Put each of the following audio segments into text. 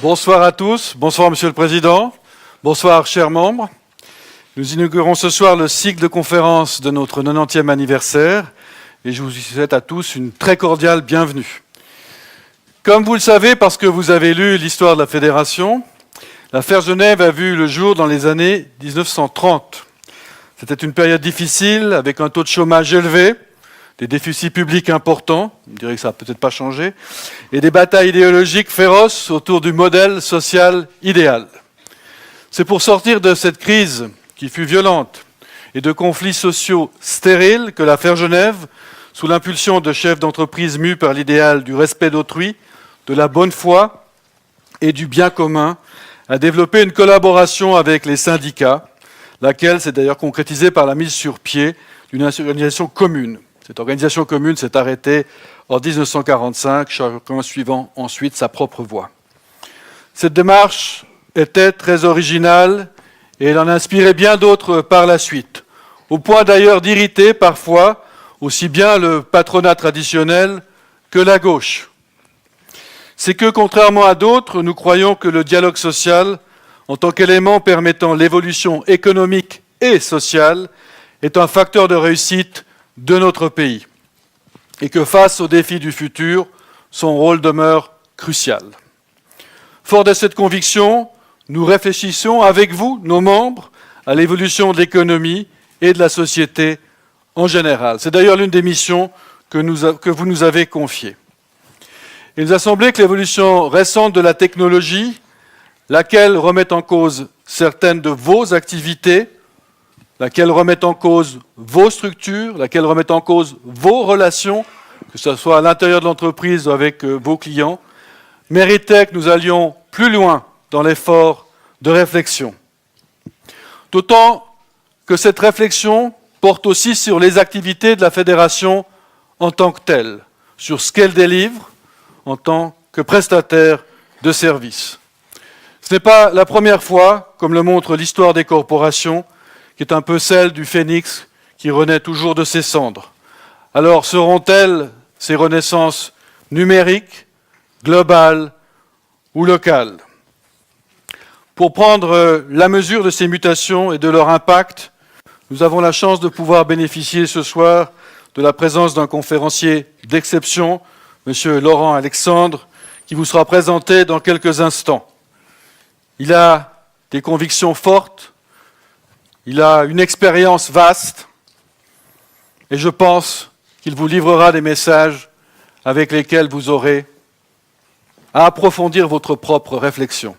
Bonsoir à tous, bonsoir Monsieur le Président, bonsoir chers membres. Nous inaugurons ce soir le cycle de conférences de notre 90e anniversaire et je vous souhaite à tous une très cordiale bienvenue. Comme vous le savez, parce que vous avez lu l'histoire de la Fédération, l'affaire Genève a vu le jour dans les années 1930. C'était une période difficile avec un taux de chômage élevé, des déficits publics importants, on dirait que ça n'a peut-être pas changé, et des batailles idéologiques féroces autour du modèle social idéal. C'est pour sortir de cette crise qui fut violente et de conflits sociaux stériles que l'affaire Genève, sous l'impulsion de chefs d'entreprise mus par l'idéal du respect d'autrui, de la bonne foi et du bien commun, a développé une collaboration avec les syndicats, laquelle s'est d'ailleurs concrétisée par la mise sur pied d'une organisation commune. Cette organisation commune s'est arrêtée en 1945, chacun suivant ensuite sa propre voie. Cette démarche était très originale et elle en inspirait bien d'autres par la suite, au point d'ailleurs d'irriter parfois aussi bien le patronat traditionnel que la gauche. C'est que, contrairement à d'autres, nous croyons que le dialogue social, en tant qu'élément permettant l'évolution économique et sociale, est un facteur de réussite de notre pays et que face aux défis du futur, son rôle demeure crucial. Fort de cette conviction, nous réfléchissons avec vous, nos membres, à l'évolution de l'économie et de la société en général. C'est d'ailleurs l'une des missions que vous nous avez confiées. Il nous a semblé que l'évolution récente de la technologie, laquelle remet en cause certaines de vos activités, laquelle remet en cause vos structures, laquelle remet en cause vos relations, que ce soit à l'intérieur de l'entreprise ou avec vos clients, méritait que nous allions plus loin dans l'effort de réflexion. D'autant que cette réflexion porte aussi sur les activités de la Fédération en tant que telle, sur ce qu'elle délivre en tant que prestataire de services. Ce n'est pas la première fois, comme le montre l'histoire des corporations, qui est un peu celle du phénix qui renaît toujours de ses cendres. Alors seront-elles ces renaissances numériques, globales ou locales? Pour prendre la mesure de ces mutations et de leur impact, nous avons la chance de pouvoir bénéficier ce soir de la présence d'un conférencier d'exception, M. Laurent Alexandre, qui vous sera présenté dans quelques instants. Il a des convictions fortes, il a une expérience vaste et je pense qu'il vous livrera des messages avec lesquels vous aurez à approfondir votre propre réflexion.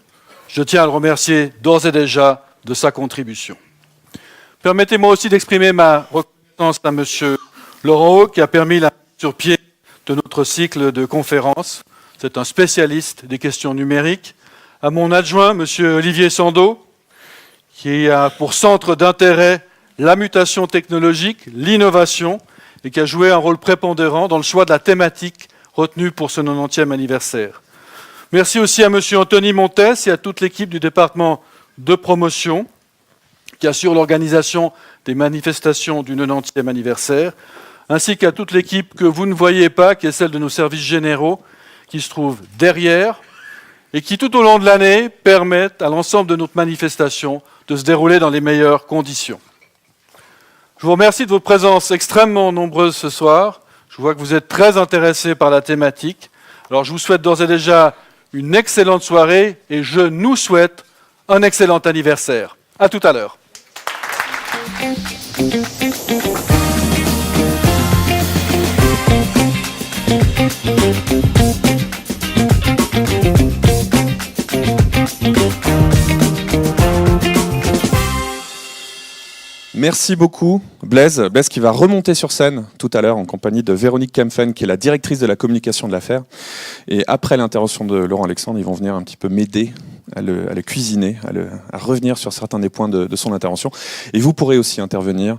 Je tiens à le remercier d'ores et déjà de sa contribution. Permettez-moi aussi d'exprimer ma reconnaissance à M. Laurent Haut qui a permis la mise sur pied de notre cycle de conférences. C'est un spécialiste des questions numériques. À mon adjoint, M. Olivier Sandeau, qui a pour centre d'intérêt la mutation technologique, l'innovation, et qui a joué un rôle prépondérant dans le choix de la thématique retenue pour ce 90e anniversaire. Merci aussi à M. Anthony Montes et à toute l'équipe du département de promotion, qui assure l'organisation des manifestations du 90e anniversaire, ainsi qu'à toute l'équipe que vous ne voyez pas, qui est celle de nos services généraux, qui se trouve derrière, et qui, tout au long de l'année, permettent à l'ensemble de notre manifestation de se dérouler dans les meilleures conditions. Je vous remercie de votre présence extrêmement nombreuse ce soir. Je vois que vous êtes très intéressés par la thématique. Alors je vous souhaite d'ores et déjà une excellente soirée et je nous souhaite un excellent anniversaire. À tout à l'heure. Merci beaucoup, Blaise. Blaise qui va remonter sur scène tout à l'heure en compagnie de Véronique Kempfen, qui est la directrice de la communication de l'affaire. Et après l'intervention de Laurent Alexandre, ils vont venir un petit peu m'aider à le cuisiner, à revenir sur certains des points de son intervention. Et vous pourrez aussi intervenir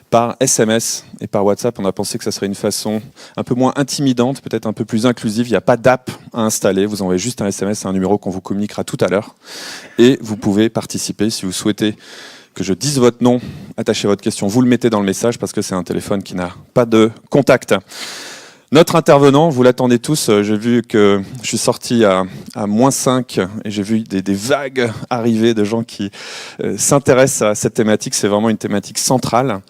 par SMS et par WhatsApp. On a pensé que ça serait une façon un peu moins intimidante, peut-être un peu plus inclusive. Il n'y a pas d'app à installer. Vous envoyez juste un SMS à un numéro qu'on vous communiquera tout à l'heure. Et vous pouvez participer si vous souhaitez que je dise votre nom, attachez votre question, vous le mettez dans le message parce que c'est un téléphone qui n'a pas de contact. Notre intervenant, vous l'attendez tous, j'ai vu que je suis sorti à -5 et j'ai vu des vagues arriver de gens qui s'intéressent à cette thématique. C'est vraiment une thématique centrale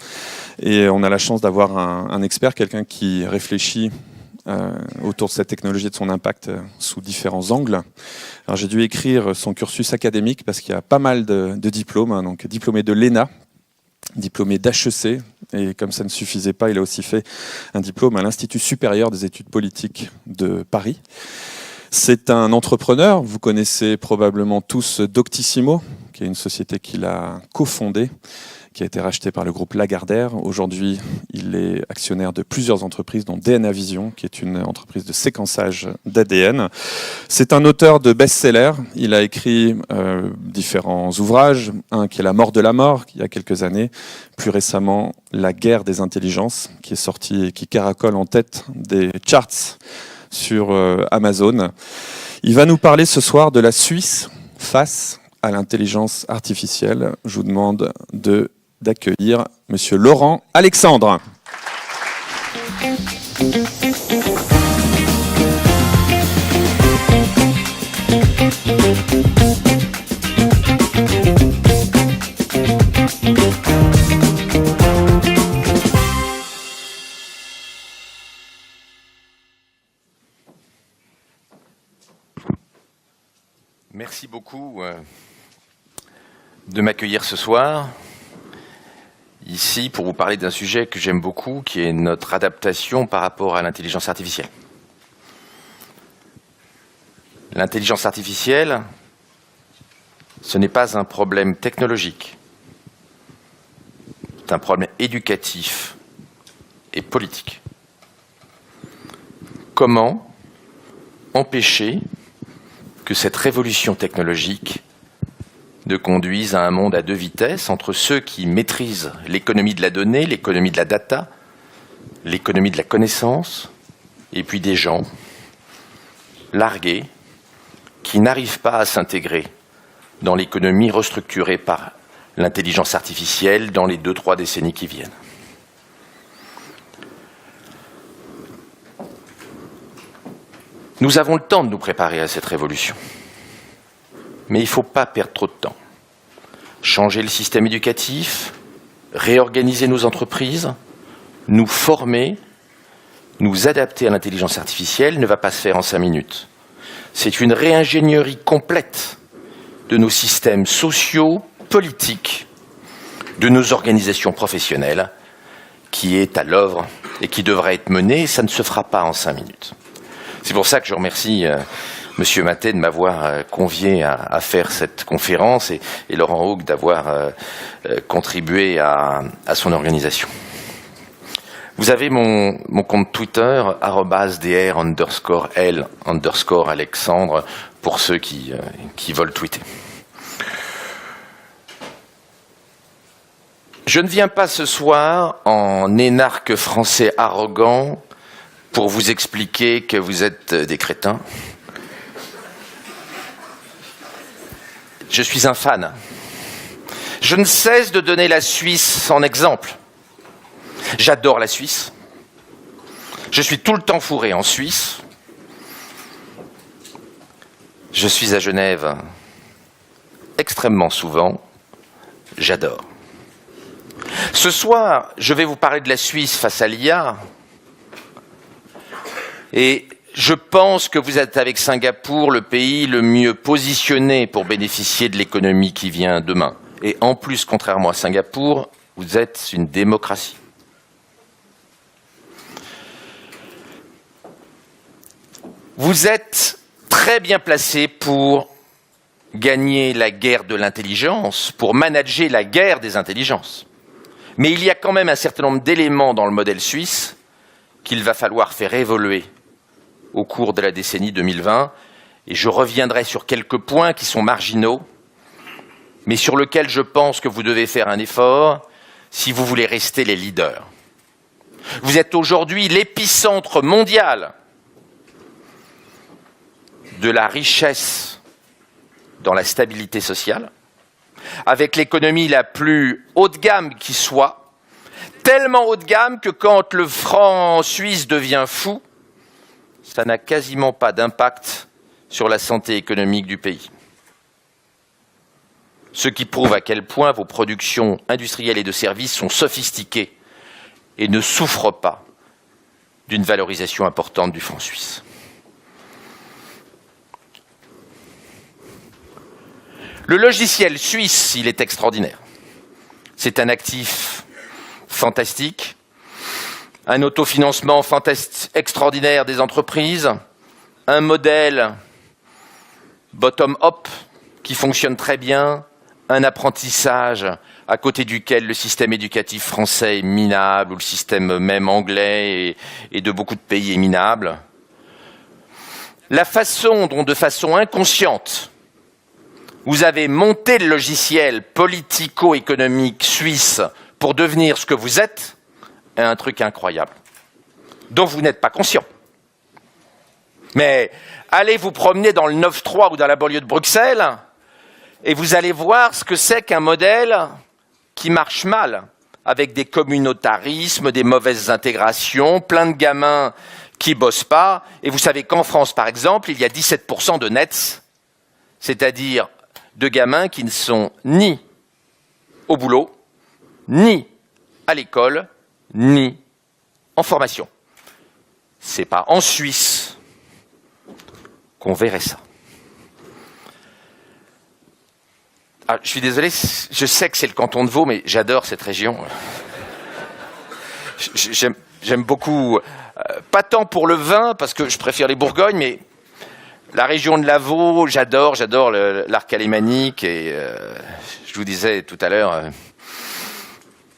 et on a la chance d'avoir un expert, quelqu'un qui réfléchit autour de cette technologie et de son impact sous différents angles. Alors j'ai dû écrire son cursus académique parce qu'il y a pas mal de diplômes, hein, donc diplômé de l'ENA, diplômé d'HEC, et comme ça ne suffisait pas, il a aussi fait un diplôme à l'Institut supérieur des études politiques de Paris. C'est un entrepreneur, vous connaissez probablement tous Doctissimo, qui est une société qu'il a cofondée, qui a été rachetée par le groupe Lagardère. Aujourd'hui, il est actionnaire de plusieurs entreprises, dont DNA Vision, qui est une entreprise de séquençage d'ADN. C'est un auteur de best-sellers. Il a écrit différents ouvrages. Un qui est La mort de la mort, il y a quelques années. Plus récemment, La guerre des intelligences, qui est sorti et qui caracole en tête des charts sur Amazon. Il va nous parler ce soir de la Suisse face à l'intelligence artificielle. Je vous demande d'accueillir Monsieur Laurent Alexandre. Merci beaucoup de m'accueillir ce soir ici pour vous parler d'un sujet que j'aime beaucoup, qui est notre adaptation par rapport à l'intelligence artificielle. L'intelligence artificielle, ce n'est pas un problème technologique, c'est un problème éducatif et politique. Comment empêcher que cette révolution technologique ne conduise à un monde à deux vitesses entre ceux qui maîtrisent l'économie de la donnée, l'économie de la data, l'économie de la connaissance, et puis des gens largués qui n'arrivent pas à s'intégrer dans l'économie restructurée par l'intelligence artificielle dans les 2-3 décennies qui viennent. Nous avons le temps de nous préparer à cette révolution. Mais il ne faut pas perdre trop de temps. Changer le système éducatif, réorganiser nos entreprises, nous former, nous adapter à l'intelligence artificielle ne va pas se faire en 5 minutes. C'est une réingénierie complète de nos systèmes sociaux, politiques, de nos organisations professionnelles qui est à l'œuvre et qui devra être menée. Ça ne se fera pas en 5 minutes. C'est pour ça que je remercie Monsieur Maté de m'avoir convié à faire cette conférence et Laurent Haug d'avoir contribué à son organisation. Vous avez mon compte Twitter, @dr_l_Alexandre, pour ceux qui veulent tweeter. Je ne viens pas ce soir en énarque français arrogant pour vous expliquer que vous êtes des crétins. Je suis un fan. Je ne cesse de donner la Suisse en exemple. J'adore la Suisse. Je suis tout le temps fourré en Suisse. Je suis à Genève extrêmement souvent. J'adore. Ce soir, je vais vous parler de la Suisse face à l'IA. Et je pense que vous êtes avec Singapour le pays le mieux positionné pour bénéficier de l'économie qui vient demain. Et en plus, contrairement à Singapour, vous êtes une démocratie. Vous êtes très bien placé pour gagner la guerre de l'intelligence, pour manager la guerre des intelligences. Mais il y a quand même un certain nombre d'éléments dans le modèle suisse qu'il va falloir faire évoluer au cours de la décennie 2020 Et je reviendrai sur quelques points qui sont marginaux, mais sur lesquels je pense que vous devez faire un effort si vous voulez rester les leaders. Vous êtes aujourd'hui l'épicentre mondial de la richesse dans la stabilité sociale, avec l'économie la plus haut de gamme qui soit, tellement haut de gamme que quand le franc suisse devient fou, ça n'a quasiment pas d'impact sur la santé économique du pays. Ce qui prouve à quel point vos productions industrielles et de services sont sophistiquées et ne souffrent pas d'une valorisation importante du franc suisse. Le logiciel suisse, il est extraordinaire. C'est un actif fantastique, un autofinancement extraordinaire des entreprises, un modèle bottom-up qui fonctionne très bien, un apprentissage à côté duquel le système éducatif français est minable, ou le système même anglais et de beaucoup de pays est minable. La façon dont, de façon inconsciente, vous avez monté le logiciel politico-économique suisse pour devenir ce que vous êtes est un truc incroyable, dont vous n'êtes pas conscient. Mais allez vous promener dans le 9-3 ou dans la banlieue de Bruxelles, et vous allez voir ce que c'est qu'un modèle qui marche mal, avec des communautarismes, des mauvaises intégrations, plein de gamins qui bossent pas. Et vous savez qu'en France, par exemple, il y a 17% de nets, c'est-à-dire de gamins qui ne sont ni au boulot, ni à l'école, ni en formation. C'est pas en Suisse qu'on verrait ça. Ah, je suis désolé, je sais que c'est le canton de Vaud, mais j'adore cette région. J'aime beaucoup, pas tant pour le vin, parce que je préfère les Bourgognes, mais la région de la Vaud, j'adore l'arc alémanique, et je vous disais tout à l'heure,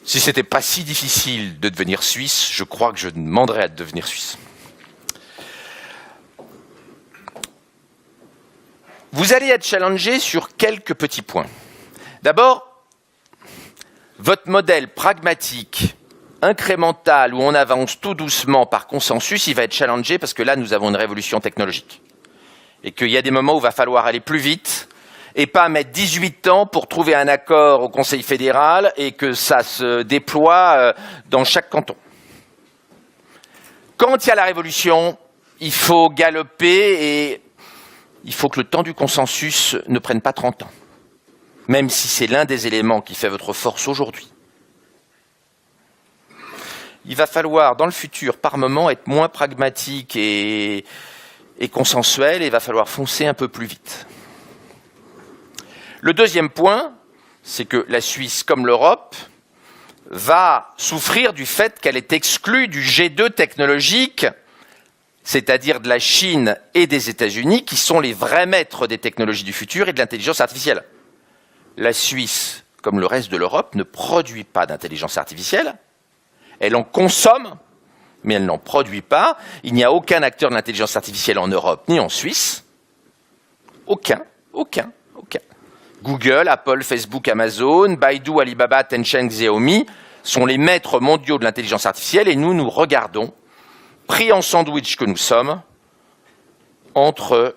si c'était pas si difficile de devenir suisse, je crois que je demanderais à devenir suisse. Vous allez être challengé sur quelques petits points. D'abord, votre modèle pragmatique, incrémental, où on avance tout doucement par consensus, il va être challengé parce que là, nous avons une révolution technologique. Et qu'il y a des moments où il va falloir aller plus vite et pas mettre 18 ans pour trouver un accord au Conseil fédéral et que ça se déploie dans chaque canton. Quand il y a la révolution, il faut galoper et il faut que le temps du consensus ne prenne pas 30 ans, même si c'est l'un des éléments qui fait votre force aujourd'hui. Il va falloir, dans le futur, par moment, être moins pragmatique et consensuel, et il va falloir foncer un peu plus vite. Le deuxième point, c'est que la Suisse, comme l'Europe, va souffrir du fait qu'elle est exclue du G2 technologique, c'est-à-dire de la Chine et des États-Unis, qui sont les vrais maîtres des technologies du futur et de l'intelligence artificielle. La Suisse, comme le reste de l'Europe, ne produit pas d'intelligence artificielle. Elle en consomme, mais elle n'en produit pas. Il n'y a aucun acteur de l'intelligence artificielle en Europe, ni en Suisse. Aucun. Google, Apple, Facebook, Amazon, Baidu, Alibaba, Tencent, Xiaomi sont les maîtres mondiaux de l'intelligence artificielle et nous regardons, pris en sandwich que nous sommes, entre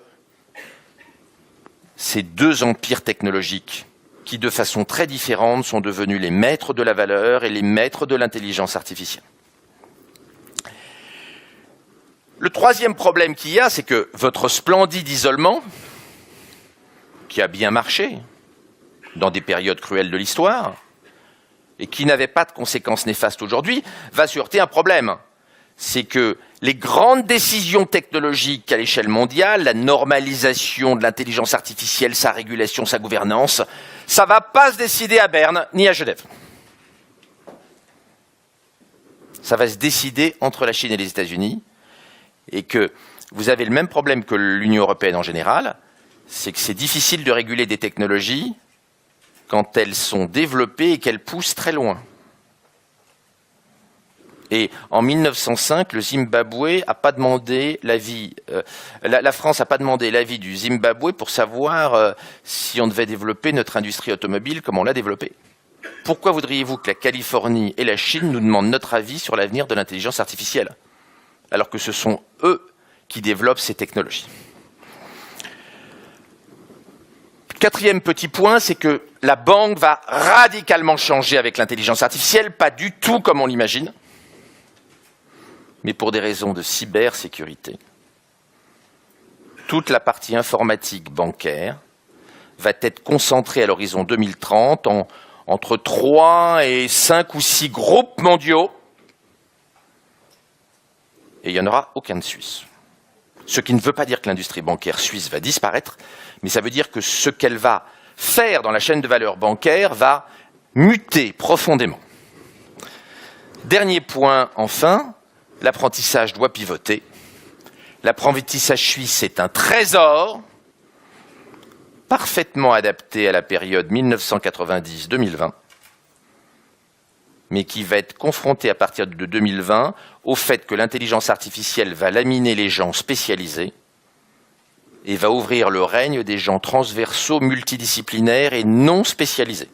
ces deux empires technologiques qui, de façon très différente, sont devenus les maîtres de la valeur et les maîtres de l'intelligence artificielle. Le troisième problème qu'il y a, c'est que votre splendide isolement, qui a bien marché dans des périodes cruelles de l'histoire, et qui n'avait pas de conséquences néfastes aujourd'hui, va se heurter à un problème. C'est que les grandes décisions technologiques à l'échelle mondiale, la normalisation de l'intelligence artificielle, sa régulation, sa gouvernance, ça ne va pas se décider à Berne ni à Genève. Ça va se décider entre la Chine et les États-Unis, et que vous avez le même problème que l'Union européenne en général, c'est que c'est difficile de réguler des technologies quand elles sont développées et qu'elles poussent très loin. Et en 1905, le Zimbabwe a pas demandé l'avis, la France n'a pas demandé l'avis du Zimbabwe pour savoir si on devait développer notre industrie automobile comme on l'a développée. Pourquoi voudriez-vous que la Californie et la Chine nous demandent notre avis sur l'avenir de l'intelligence artificielle, alors que ce sont eux qui développent ces technologies? Quatrième petit point, c'est que la banque va radicalement changer avec l'intelligence artificielle, pas du tout comme on l'imagine, mais pour des raisons de cybersécurité. Toute la partie informatique bancaire va être concentrée à l'horizon 2030 entre 3 et 5 ou 6 groupes mondiaux, et il n'y en aura aucun de Suisse. Ce qui ne veut pas dire que l'industrie bancaire suisse va disparaître, mais ça veut dire que ce qu'elle va faire dans la chaîne de valeur bancaire va muter profondément. Dernier point, enfin, l'apprentissage doit pivoter. L'apprentissage suisse est un trésor parfaitement adapté à la période 1990-2020, mais qui va être confronté à partir de 2020 au fait que l'intelligence artificielle va laminer les gens spécialisés et va ouvrir le règne des gens transversaux, multidisciplinaires et non spécialisés.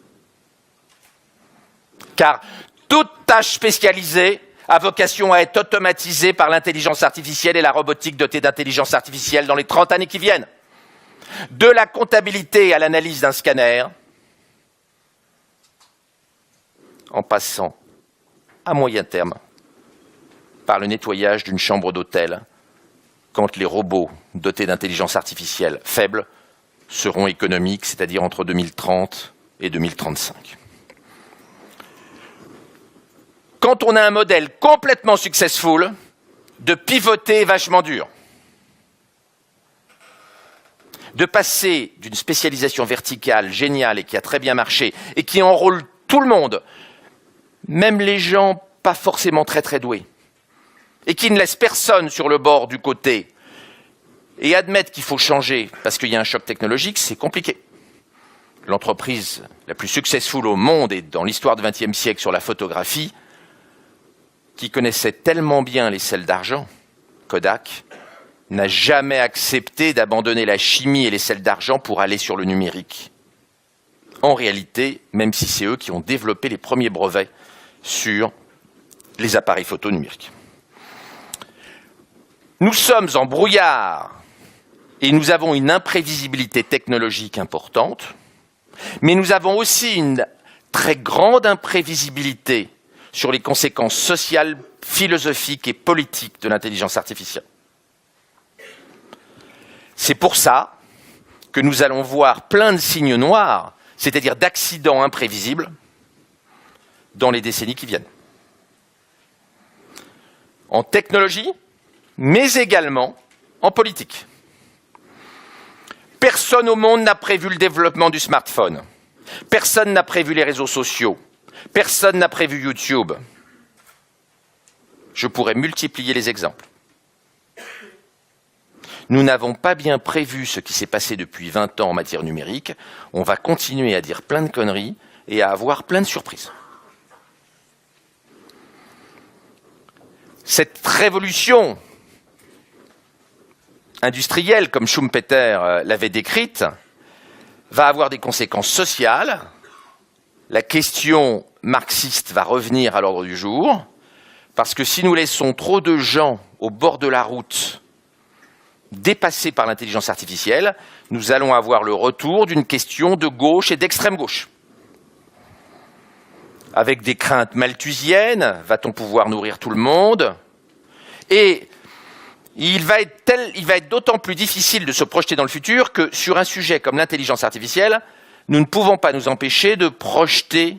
Car toute tâche spécialisée a vocation à être automatisée par l'intelligence artificielle et la robotique dotée d'intelligence artificielle dans les 30 années qui viennent. De la comptabilité à l'analyse d'un scanner, en passant à moyen terme par le nettoyage d'une chambre d'hôtel, quand les robots dotés d'intelligence artificielle faible seront économiques, c'est-à-dire entre 2030 et 2035. Quand on a un modèle complètement successful, de pivoter est vachement dur. De passer d'une spécialisation verticale géniale et qui a très bien marché et qui enrôle tout le monde, même les gens pas forcément très très doués, et qui ne laisse personne sur le bord du côté, et admettre qu'il faut changer parce qu'il y a un choc technologique, c'est compliqué. L'entreprise la plus successful au monde et dans l'histoire du XXe siècle sur la photographie, qui connaissait tellement bien les sels d'argent, Kodak, n'a jamais accepté d'abandonner la chimie et les sels d'argent pour aller sur le numérique. En réalité, même si c'est eux qui ont développé les premiers brevets sur les appareils photo numériques. Nous sommes en brouillard et nous avons une imprévisibilité technologique importante, mais nous avons aussi une très grande imprévisibilité sur les conséquences sociales, philosophiques et politiques de l'intelligence artificielle. C'est pour ça que nous allons voir plein de signes noirs, c'est-à-dire d'accidents imprévisibles, dans les décennies qui viennent. En technologie, mais également en politique. Personne au monde n'a prévu le développement du smartphone. Personne n'a prévu les réseaux sociaux. Personne n'a prévu YouTube. Je pourrais multiplier les exemples. Nous n'avons pas bien prévu ce qui s'est passé depuis 20 ans en matière numérique. On va continuer à dire plein de conneries et à avoir plein de surprises. Cette révolution industrielle, comme Schumpeter l'avait décrite, va avoir des conséquences sociales. La question marxiste va revenir à l'ordre du jour, parce que si nous laissons trop de gens au bord de la route dépassés par l'intelligence artificielle, nous allons avoir le retour d'une question de gauche et d'extrême gauche. Avec des craintes malthusiennes, va-t-on pouvoir nourrir tout le monde? Et il va être d'autant plus difficile de se projeter dans le futur que sur un sujet comme l'intelligence artificielle, nous ne pouvons pas nous empêcher de projeter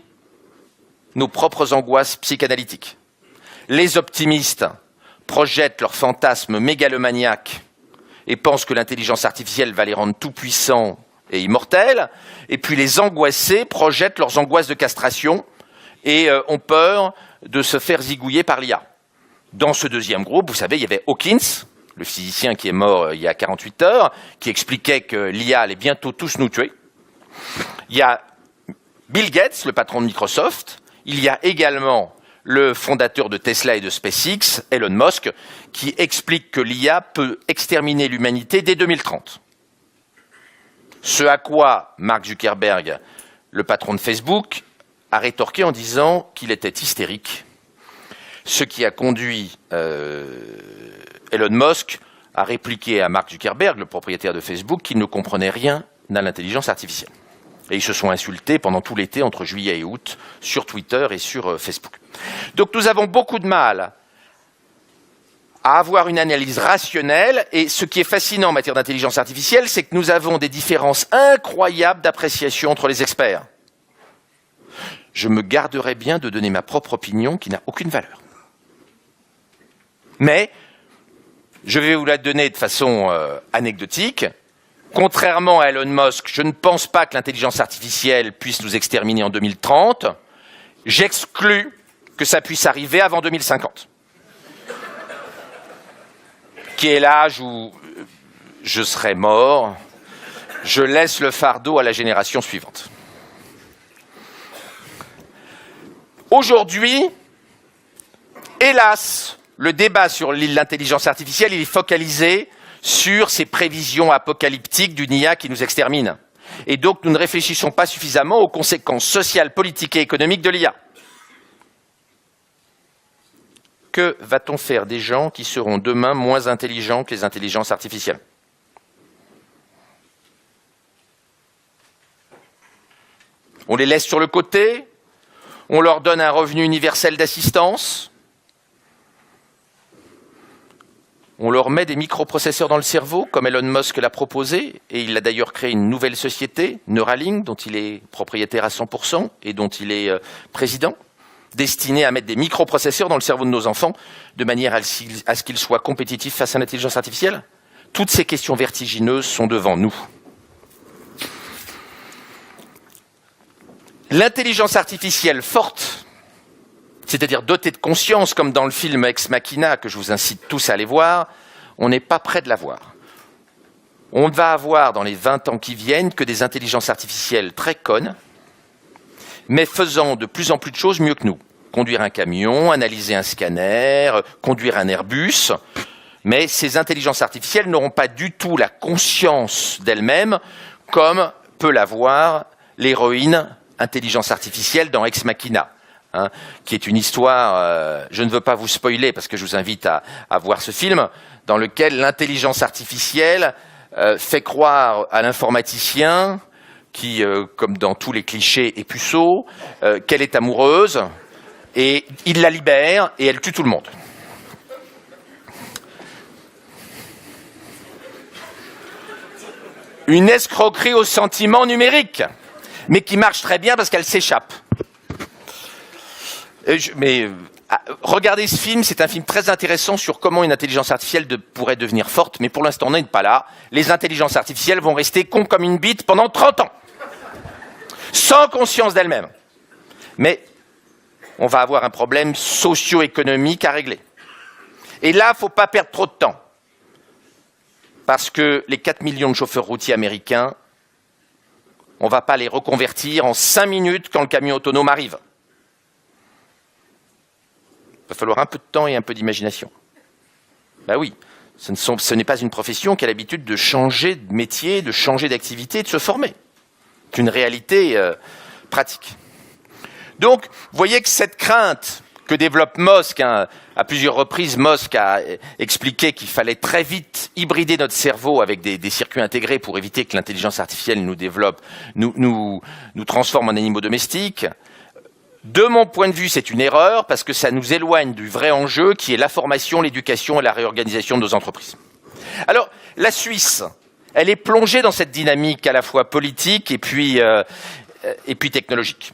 nos propres angoisses psychanalytiques. Les optimistes projettent leurs fantasmes mégalomaniaques et pensent que l'intelligence artificielle va les rendre tout puissants et immortels, et puis les angoissés projettent leurs angoisses de castration et ont peur de se faire zigouiller par l'IA. Dans ce deuxième groupe, vous savez, il y avait Hawkins, le physicien qui est mort il y a 48 heures, qui expliquait que l'IA allait bientôt tous nous tuer. Il y a Bill Gates, le patron de Microsoft. Il y a également le fondateur de Tesla et de SpaceX, Elon Musk, qui explique que l'IA peut exterminer l'humanité dès 2030. Ce à quoi Mark Zuckerberg, le patron de Facebook, a rétorqué en disant qu'il était hystérique, ce qui a conduit Elon Musk à répliquer à Mark Zuckerberg, le propriétaire de Facebook, qu'il ne comprenait rien à l'intelligence artificielle. Et ils se sont insultés pendant tout l'été, entre juillet et août, sur Twitter et sur Facebook. Donc nous avons beaucoup de mal à avoir une analyse rationnelle, et ce qui est fascinant en matière d'intelligence artificielle, c'est que nous avons des différences incroyables d'appréciation entre les experts. Je me garderai bien de donner ma propre opinion qui n'a aucune valeur. Mais je vais vous la donner de façon anecdotique. Contrairement à Elon Musk, je ne pense pas que l'intelligence artificielle puisse nous exterminer en 2030. J'exclus que ça puisse arriver avant 2050, qui est l'âge où je serai mort. Je laisse le fardeau à la génération suivante. Aujourd'hui, hélas, le débat sur l'intelligence artificielle, il est focalisé sur ces prévisions apocalyptiques d'une IA qui nous extermine. Et donc, nous ne réfléchissons pas suffisamment aux conséquences sociales, politiques et économiques de l'IA. Que va-t-on faire des gens qui seront demain moins intelligents que les intelligences artificielles ? On les laisse sur le côté ? On leur donne un revenu universel d'assistance ? On leur met des microprocesseurs dans le cerveau, comme Elon Musk l'a proposé, et il a d'ailleurs créé une nouvelle société, Neuralink, dont il est propriétaire à 100% et dont il est président, destinée à mettre des microprocesseurs dans le cerveau de nos enfants, de manière à ce qu'ils soient compétitifs face à l'intelligence artificielle. Toutes ces questions vertigineuses sont devant nous. L'intelligence artificielle forte, c'est-à-dire dotée de conscience, comme dans le film Ex Machina, que je vous incite tous à aller voir, on n'est pas près de la voir. On ne va avoir dans les 20 ans qui viennent que des intelligences artificielles très connes, mais faisant de plus en plus de choses mieux que nous. Conduire un camion, analyser un scanner, conduire un Airbus. Mais ces intelligences artificielles n'auront pas du tout la conscience d'elles-mêmes, comme peut l'avoir l'héroïne intelligence artificielle dans Ex Machina. Qui est une histoire, je ne veux pas vous spoiler parce que je vous invite à voir ce film, dans lequel l'intelligence artificielle fait croire à l'informaticien, qui, comme dans tous les clichés, est puceau, qu'elle est amoureuse, et il la libère, et elle tue tout le monde. Une escroquerie au sentiment numérique, mais qui marche très bien parce qu'elle s'échappe. Regardez ce film, c'est un film très intéressant sur comment une intelligence artificielle pourrait devenir forte, mais pour l'instant on n'est pas là. Les intelligences artificielles vont rester cons comme une bite pendant 30 ans, sans conscience d'elles-mêmes. Mais on va avoir un problème socio-économique à régler. Et là, il ne faut pas perdre trop de temps, parce que les 4 millions de chauffeurs routiers américains, on ne va pas les reconvertir en 5 minutes quand le camion autonome arrive. Il va falloir un peu de temps et un peu d'imagination. Ben oui, ce n'est pas une profession qui a l'habitude de changer de métier, de changer d'activité, de se former. C'est une réalité pratique. Donc, vous voyez que cette crainte que développe Musk, à plusieurs reprises, Musk a expliqué qu'il fallait très vite hybrider notre cerveau avec des circuits intégrés pour éviter que l'intelligence artificielle nous développe, nous transforme en animaux domestiques. De mon point de vue, c'est une erreur parce que ça nous éloigne du vrai enjeu qui est la formation, l'éducation et la réorganisation de nos entreprises. Alors, la Suisse, elle est plongée dans cette dynamique à la fois politique et puis technologique.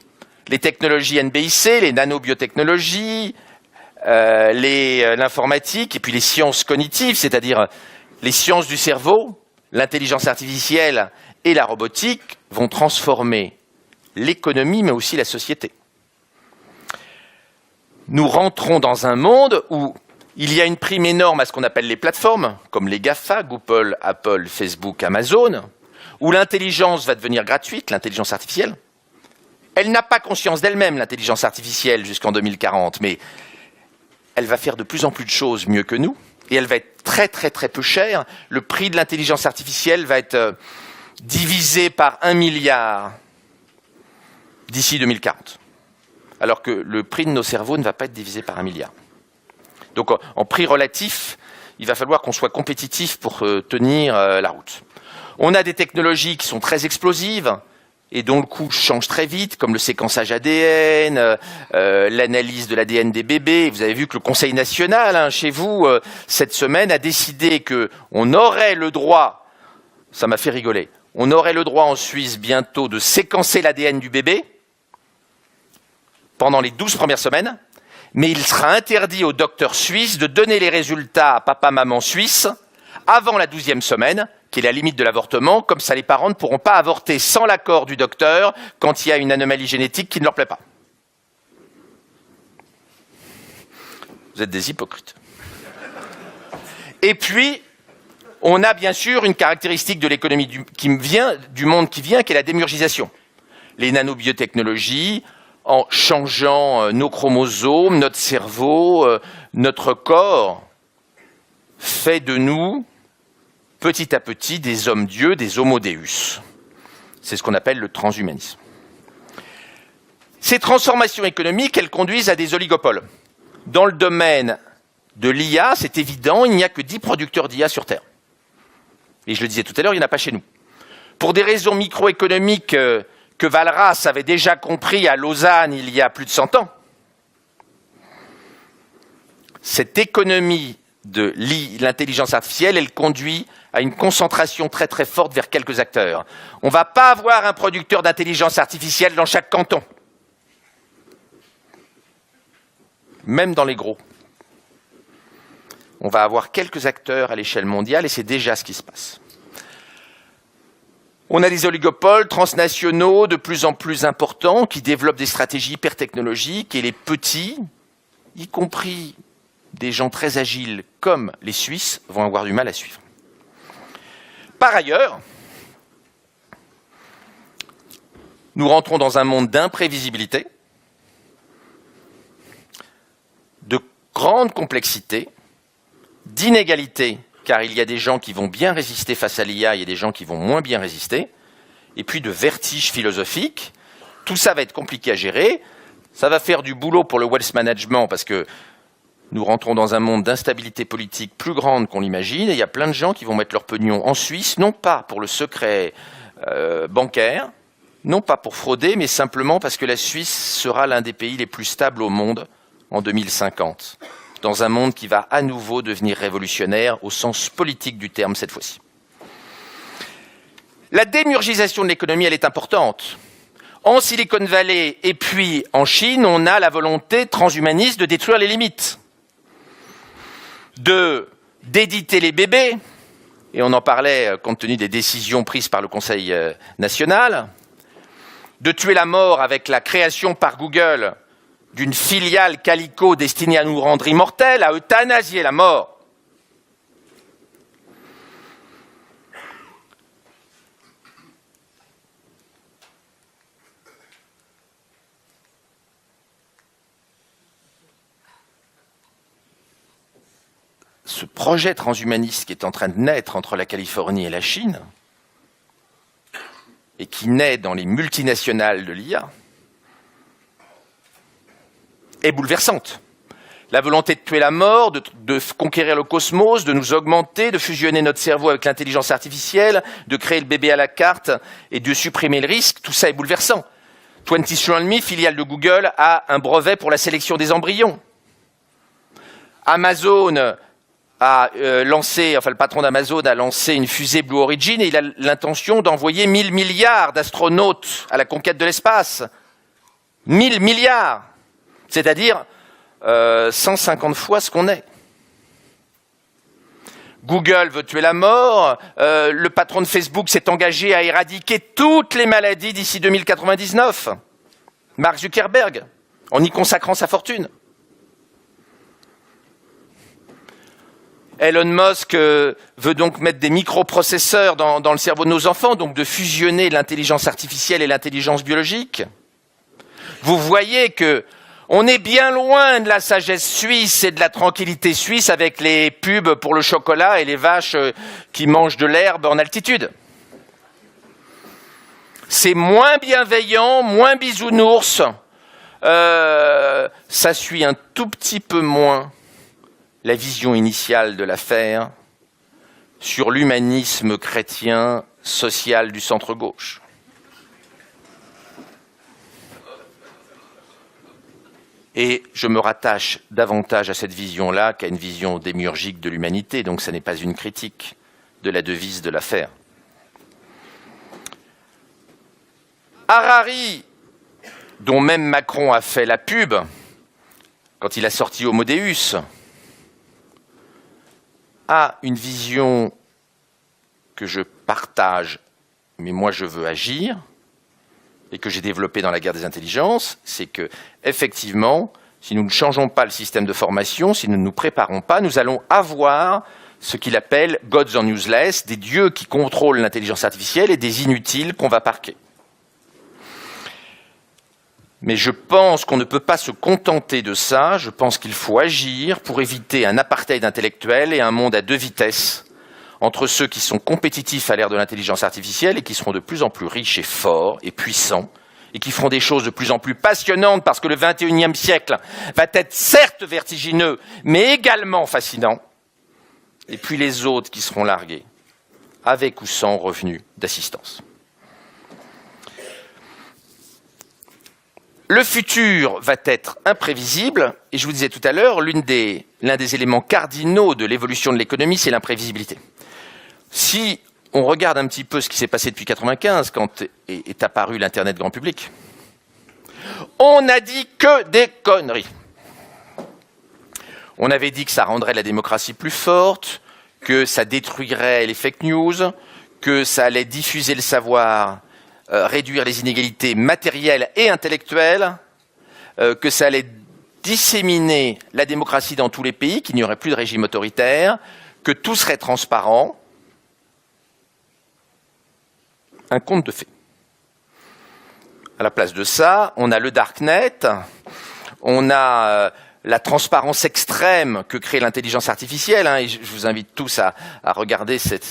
Les technologies NBIC, les nanobiotechnologies, l'informatique et puis les sciences cognitives, c'est-à-dire les sciences du cerveau, l'intelligence artificielle et la robotique vont transformer l'économie mais aussi la société. Nous rentrons dans un monde où il y a une prime énorme à ce qu'on appelle les plateformes, comme les GAFA, Google, Apple, Facebook, Amazon, où l'intelligence va devenir gratuite, l'intelligence artificielle, Elle n'a pas conscience d'elle-même, l'intelligence artificielle, jusqu'en 2040, mais elle va faire de plus en plus de choses mieux que nous, et elle va être très très très peu chère. Le prix de l'intelligence artificielle va être divisé par 1 milliard d'ici 2040, alors que le prix de nos cerveaux ne va pas être divisé par 1 milliard. Donc en prix relatif, il va falloir qu'on soit compétitif pour tenir la route. On a des technologies qui sont très explosives et dont le coût change très vite, comme le séquençage ADN, l'analyse de l'ADN des bébés. Vous avez vu que le Conseil national, chez vous, cette semaine, a décidé qu'on aurait le droit, ça m'a fait rigoler, on aurait le droit en Suisse bientôt de séquencer l'ADN du bébé pendant les 12 premières semaines, mais il sera interdit aux docteurs suisses de donner les résultats à papa-maman suisse avant la 12e semaine, qui est la limite de l'avortement, comme ça les parents ne pourront pas avorter sans l'accord du docteur quand il y a une anomalie génétique qui ne leur plaît pas. Vous êtes des hypocrites. Et puis, on a bien sûr une caractéristique de l'économie du monde qui vient, qui est la démurgisation. Les nanobiotechnologies, en changeant nos chromosomes, notre cerveau, notre corps, fait de nous, petit à petit, des hommes-dieux, des homo deus. C'est ce qu'on appelle le transhumanisme. Ces transformations économiques, elles conduisent à des oligopoles. Dans le domaine de l'IA, c'est évident, il n'y a que 10 producteurs d'IA sur Terre. Et je le disais tout à l'heure, il n'y en a pas chez nous. Pour des raisons microéconomiques que Walras avait déjà compris à Lausanne il y a plus de 100 ans, cette économie de l'intelligence artificielle, elle conduit à une concentration très très forte vers quelques acteurs. On ne va pas avoir un producteur d'intelligence artificielle dans chaque canton. Même dans les gros. On va avoir quelques acteurs à l'échelle mondiale et c'est déjà ce qui se passe. On a des oligopoles transnationaux de plus en plus importants qui développent des stratégies hyper technologiques et les petits, y compris des gens très agiles comme les Suisses, vont avoir du mal à suivre. Par ailleurs, nous rentrons dans un monde d'imprévisibilité, de grande complexité, d'inégalité, car il y a des gens qui vont bien résister face à l'IA, il y a des gens qui vont moins bien résister, et puis de vertige philosophique. Tout ça va être compliqué à gérer, ça va faire du boulot pour le wealth management, parce que nous rentrons dans un monde d'instabilité politique plus grande qu'on l'imagine, et il y a plein de gens qui vont mettre leur pognon en Suisse, non pas pour le secret bancaire, non pas pour frauder, mais simplement parce que la Suisse sera l'un des pays les plus stables au monde en 2050, dans un monde qui va à nouveau devenir révolutionnaire au sens politique du terme cette fois-ci. La démurgisation de l'économie, elle est importante. En Silicon Valley et puis en Chine, on a la volonté transhumaniste de détruire les limites, d'éditer les bébés, et on en parlait compte tenu des décisions prises par le Conseil national, de tuer la mort avec la création par Google d'une filiale Calico destinée à nous rendre immortels, à euthanasier la mort. Ce projet transhumaniste qui est en train de naître entre la Californie et la Chine, et qui naît dans les multinationales de l'IA, est bouleversante. La volonté de tuer la mort, de conquérir le cosmos, de nous augmenter, de fusionner notre cerveau avec l'intelligence artificielle, de créer le bébé à la carte et de supprimer le risque, tout ça est bouleversant. 23andMe, filiale de Google, a un brevet pour la sélection des embryons. Amazon a le patron d'Amazon a lancé une fusée Blue Origin et il a l'intention d'envoyer 1000 milliards d'astronautes à la conquête de l'espace. 1000 milliards, c'est-à-dire 150 fois ce qu'on est. Google veut tuer la mort, le patron de Facebook s'est engagé à éradiquer toutes les maladies d'ici 2099. Mark Zuckerberg, en y consacrant sa fortune. Elon Musk veut donc mettre des microprocesseurs dans le cerveau de nos enfants, donc de fusionner l'intelligence artificielle et l'intelligence biologique. vous voyez que on est bien loin de la sagesse suisse et de la tranquillité suisse avec les pubs pour le chocolat et les vaches qui mangent de l'herbe en altitude. C'est moins bienveillant, moins bisounours. Ça suit un tout petit peu moins la vision initiale de l'affaire sur l'humanisme chrétien social du centre-gauche. Et je me rattache davantage à cette vision-là qu'à une vision démiurgique de l'humanité, donc ça n'est pas une critique de la devise de l'affaire. Harari, dont même Macron a fait la pub quand il a sorti Homo Deus, a une vision que je partage, mais moi je veux agir, et que j'ai développée dans la guerre des intelligences, c'est que, effectivement, si nous ne changeons pas le système de formation, si nous ne nous préparons pas, nous allons avoir ce qu'il appelle « gods on useless », des dieux qui contrôlent l'intelligence artificielle et des inutiles qu'on va parquer. Mais je pense qu'on ne peut pas se contenter de ça, je pense qu'il faut agir pour éviter un apartheid intellectuel et un monde à deux vitesses entre ceux qui sont compétitifs à l'ère de l'intelligence artificielle et qui seront de plus en plus riches et forts et puissants et qui feront des choses de plus en plus passionnantes parce que le XXIe siècle va être certes vertigineux mais également fascinant, et puis les autres qui seront largués avec ou sans revenus d'assistance. Le futur va être imprévisible, et je vous disais tout à l'heure, l'un des éléments cardinaux de l'évolution de l'économie, c'est l'imprévisibilité. Si on regarde un petit peu ce qui s'est passé depuis 1995, quand est apparu l'Internet grand public, on n'a dit que des conneries. On avait dit que ça rendrait la démocratie plus forte, que ça détruirait les fake news, que ça allait diffuser le savoir, réduire les inégalités matérielles et intellectuelles, que ça allait disséminer la démocratie dans tous les pays, qu'il n'y aurait plus de régime autoritaire, que tout serait transparent. Un conte de fées. À la place de ça, on a le darknet, on a la transparence extrême que crée l'intelligence artificielle, et je vous invite tous à regarder cet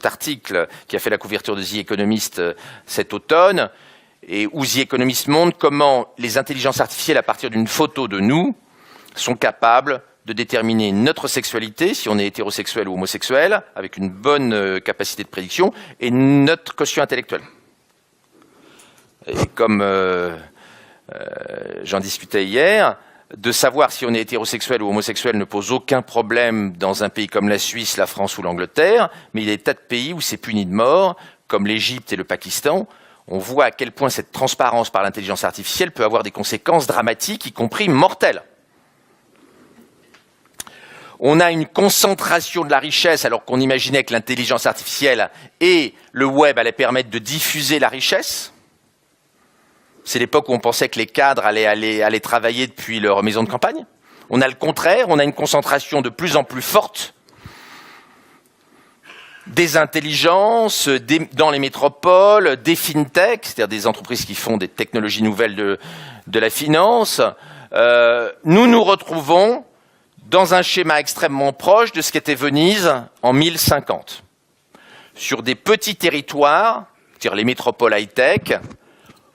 article qui a fait la couverture de The Economist cet automne, et où The Economist montre comment les intelligences artificielles, à partir d'une photo de nous, sont capables de déterminer notre sexualité, si on est hétérosexuel ou homosexuel, avec une bonne capacité de prédiction, et notre quotient intellectuel. Et comme j'en discutais hier, de savoir si on est hétérosexuel ou homosexuel ne pose aucun problème dans un pays comme la Suisse, la France ou l'Angleterre, mais il y a des tas de pays où c'est puni de mort, comme l'Égypte et le Pakistan. On voit à quel point cette transparence par l'intelligence artificielle peut avoir des conséquences dramatiques, y compris mortelles. On a une concentration de la richesse, alors qu'on imaginait que l'intelligence artificielle et le web allaient permettre de diffuser la richesse. C'est l'époque où on pensait que les cadres allaient travailler depuis leur maison de campagne. On a le contraire, on a une concentration de plus en plus forte des intelligences dans les métropoles, des fintechs, c'est-à-dire des entreprises qui font des technologies nouvelles de la finance. Nous nous retrouvons dans un schéma extrêmement proche de ce qu'était Venise en 1050. Sur des petits territoires, c'est-à-dire les métropoles high-tech,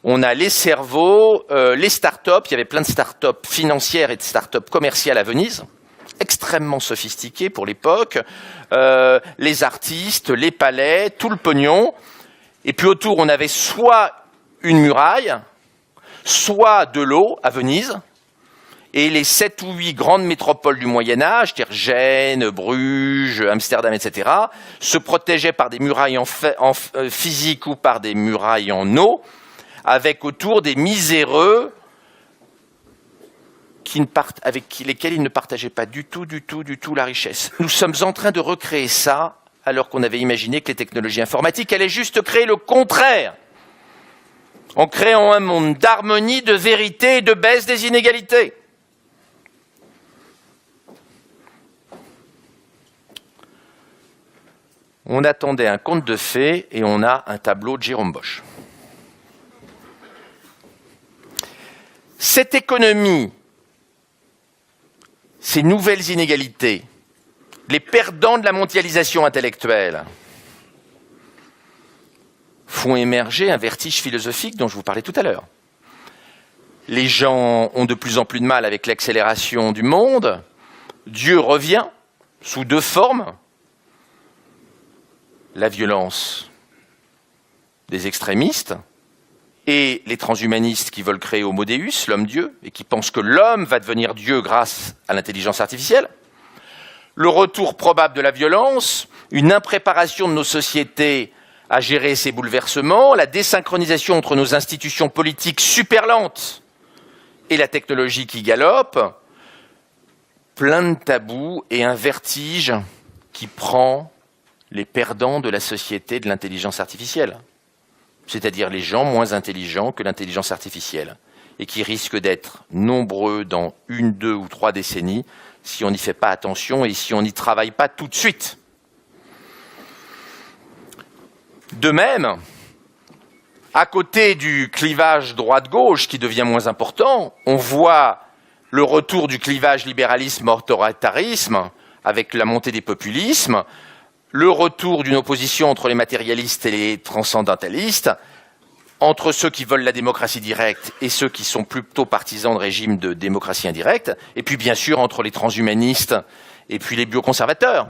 on a les cerveaux, les start-up, il y avait plein de start-up financières et de start-up commerciales à Venise, extrêmement sophistiquées pour l'époque, les artistes, les palais, tout le pognon, et puis autour on avait soit une muraille, soit de l'eau à Venise, et les 7 ou 8 grandes métropoles du Moyen-Âge, c'est-à-dire Gênes, Bruges, Amsterdam, etc., se protégeaient par des murailles en physique ou par des murailles en eau, avec autour des miséreux avec lesquels ils ne partageaient pas du tout la richesse. Nous sommes en train de recréer ça, alors qu'on avait imaginé que les technologies informatiques allaient juste créer le contraire, en créant un monde d'harmonie, de vérité et de baisse des inégalités. On attendait un conte de fées et on a un tableau de Jérôme Bosch. Cette économie, ces nouvelles inégalités, les perdants de la mondialisation intellectuelle, font émerger un vertige philosophique dont je vous parlais tout à l'heure. Les gens ont de plus en plus de mal avec l'accélération du monde. Dieu revient sous deux formes. La violence des extrémistes et les transhumanistes qui veulent créer Homo Deus, l'homme-dieu, et qui pensent que l'homme va devenir Dieu grâce à l'intelligence artificielle. Le retour probable de la violence, une impréparation de nos sociétés à gérer ces bouleversements, la désynchronisation entre nos institutions politiques super lentes et la technologie qui galope, plein de tabous et un vertige qui prend les perdants de la société de l'intelligence artificielle, c'est-à-dire les gens moins intelligents que l'intelligence artificielle, et qui risquent d'être nombreux dans 1, 2 ou 3 décennies si on n'y fait pas attention et si on n'y travaille pas tout de suite. De même, à côté du clivage droite-gauche qui devient moins important, on voit le retour du clivage libéralisme-autoritarisme avec la montée des populismes, le retour d'une opposition entre les matérialistes et les transcendantalistes, entre ceux qui veulent la démocratie directe et ceux qui sont plutôt partisans de régimes de démocratie indirecte, et puis bien sûr entre les transhumanistes et puis les bioconservateurs.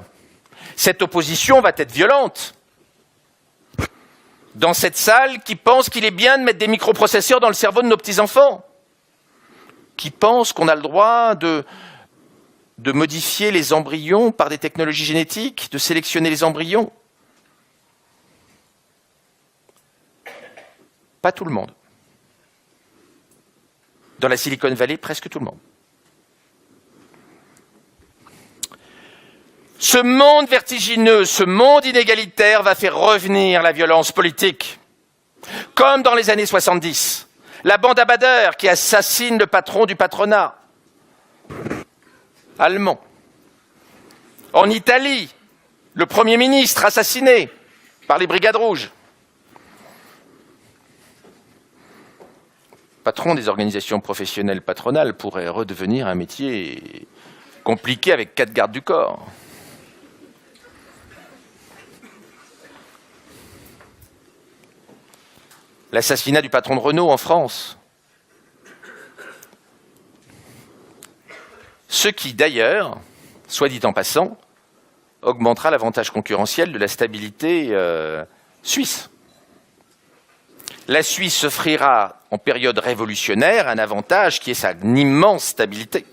Cette opposition va être violente. Dans cette salle, qui pense qu'il est bien de mettre des microprocesseurs dans le cerveau de nos petits-enfants, qui pense qu'on a le droit de modifier les embryons par des technologies génétiques, de sélectionner les embryons. Pas tout le monde. Dans la Silicon Valley, presque tout le monde. Ce monde vertigineux, ce monde inégalitaire va faire revenir la violence politique. Comme dans les années 70, la bande à Bader qui assassine le patron du patronat allemand. En Italie, le Premier ministre assassiné par les Brigades Rouges. Patron des organisations professionnelles patronales pourrait redevenir un métier compliqué avec 4 gardes du corps. L'assassinat du patron de Renault en France. Ce qui, d'ailleurs, soit dit en passant, augmentera l'avantage concurrentiel de la stabilité suisse. La Suisse s'offrira, en période révolutionnaire, un avantage qui est sa immense stabilité.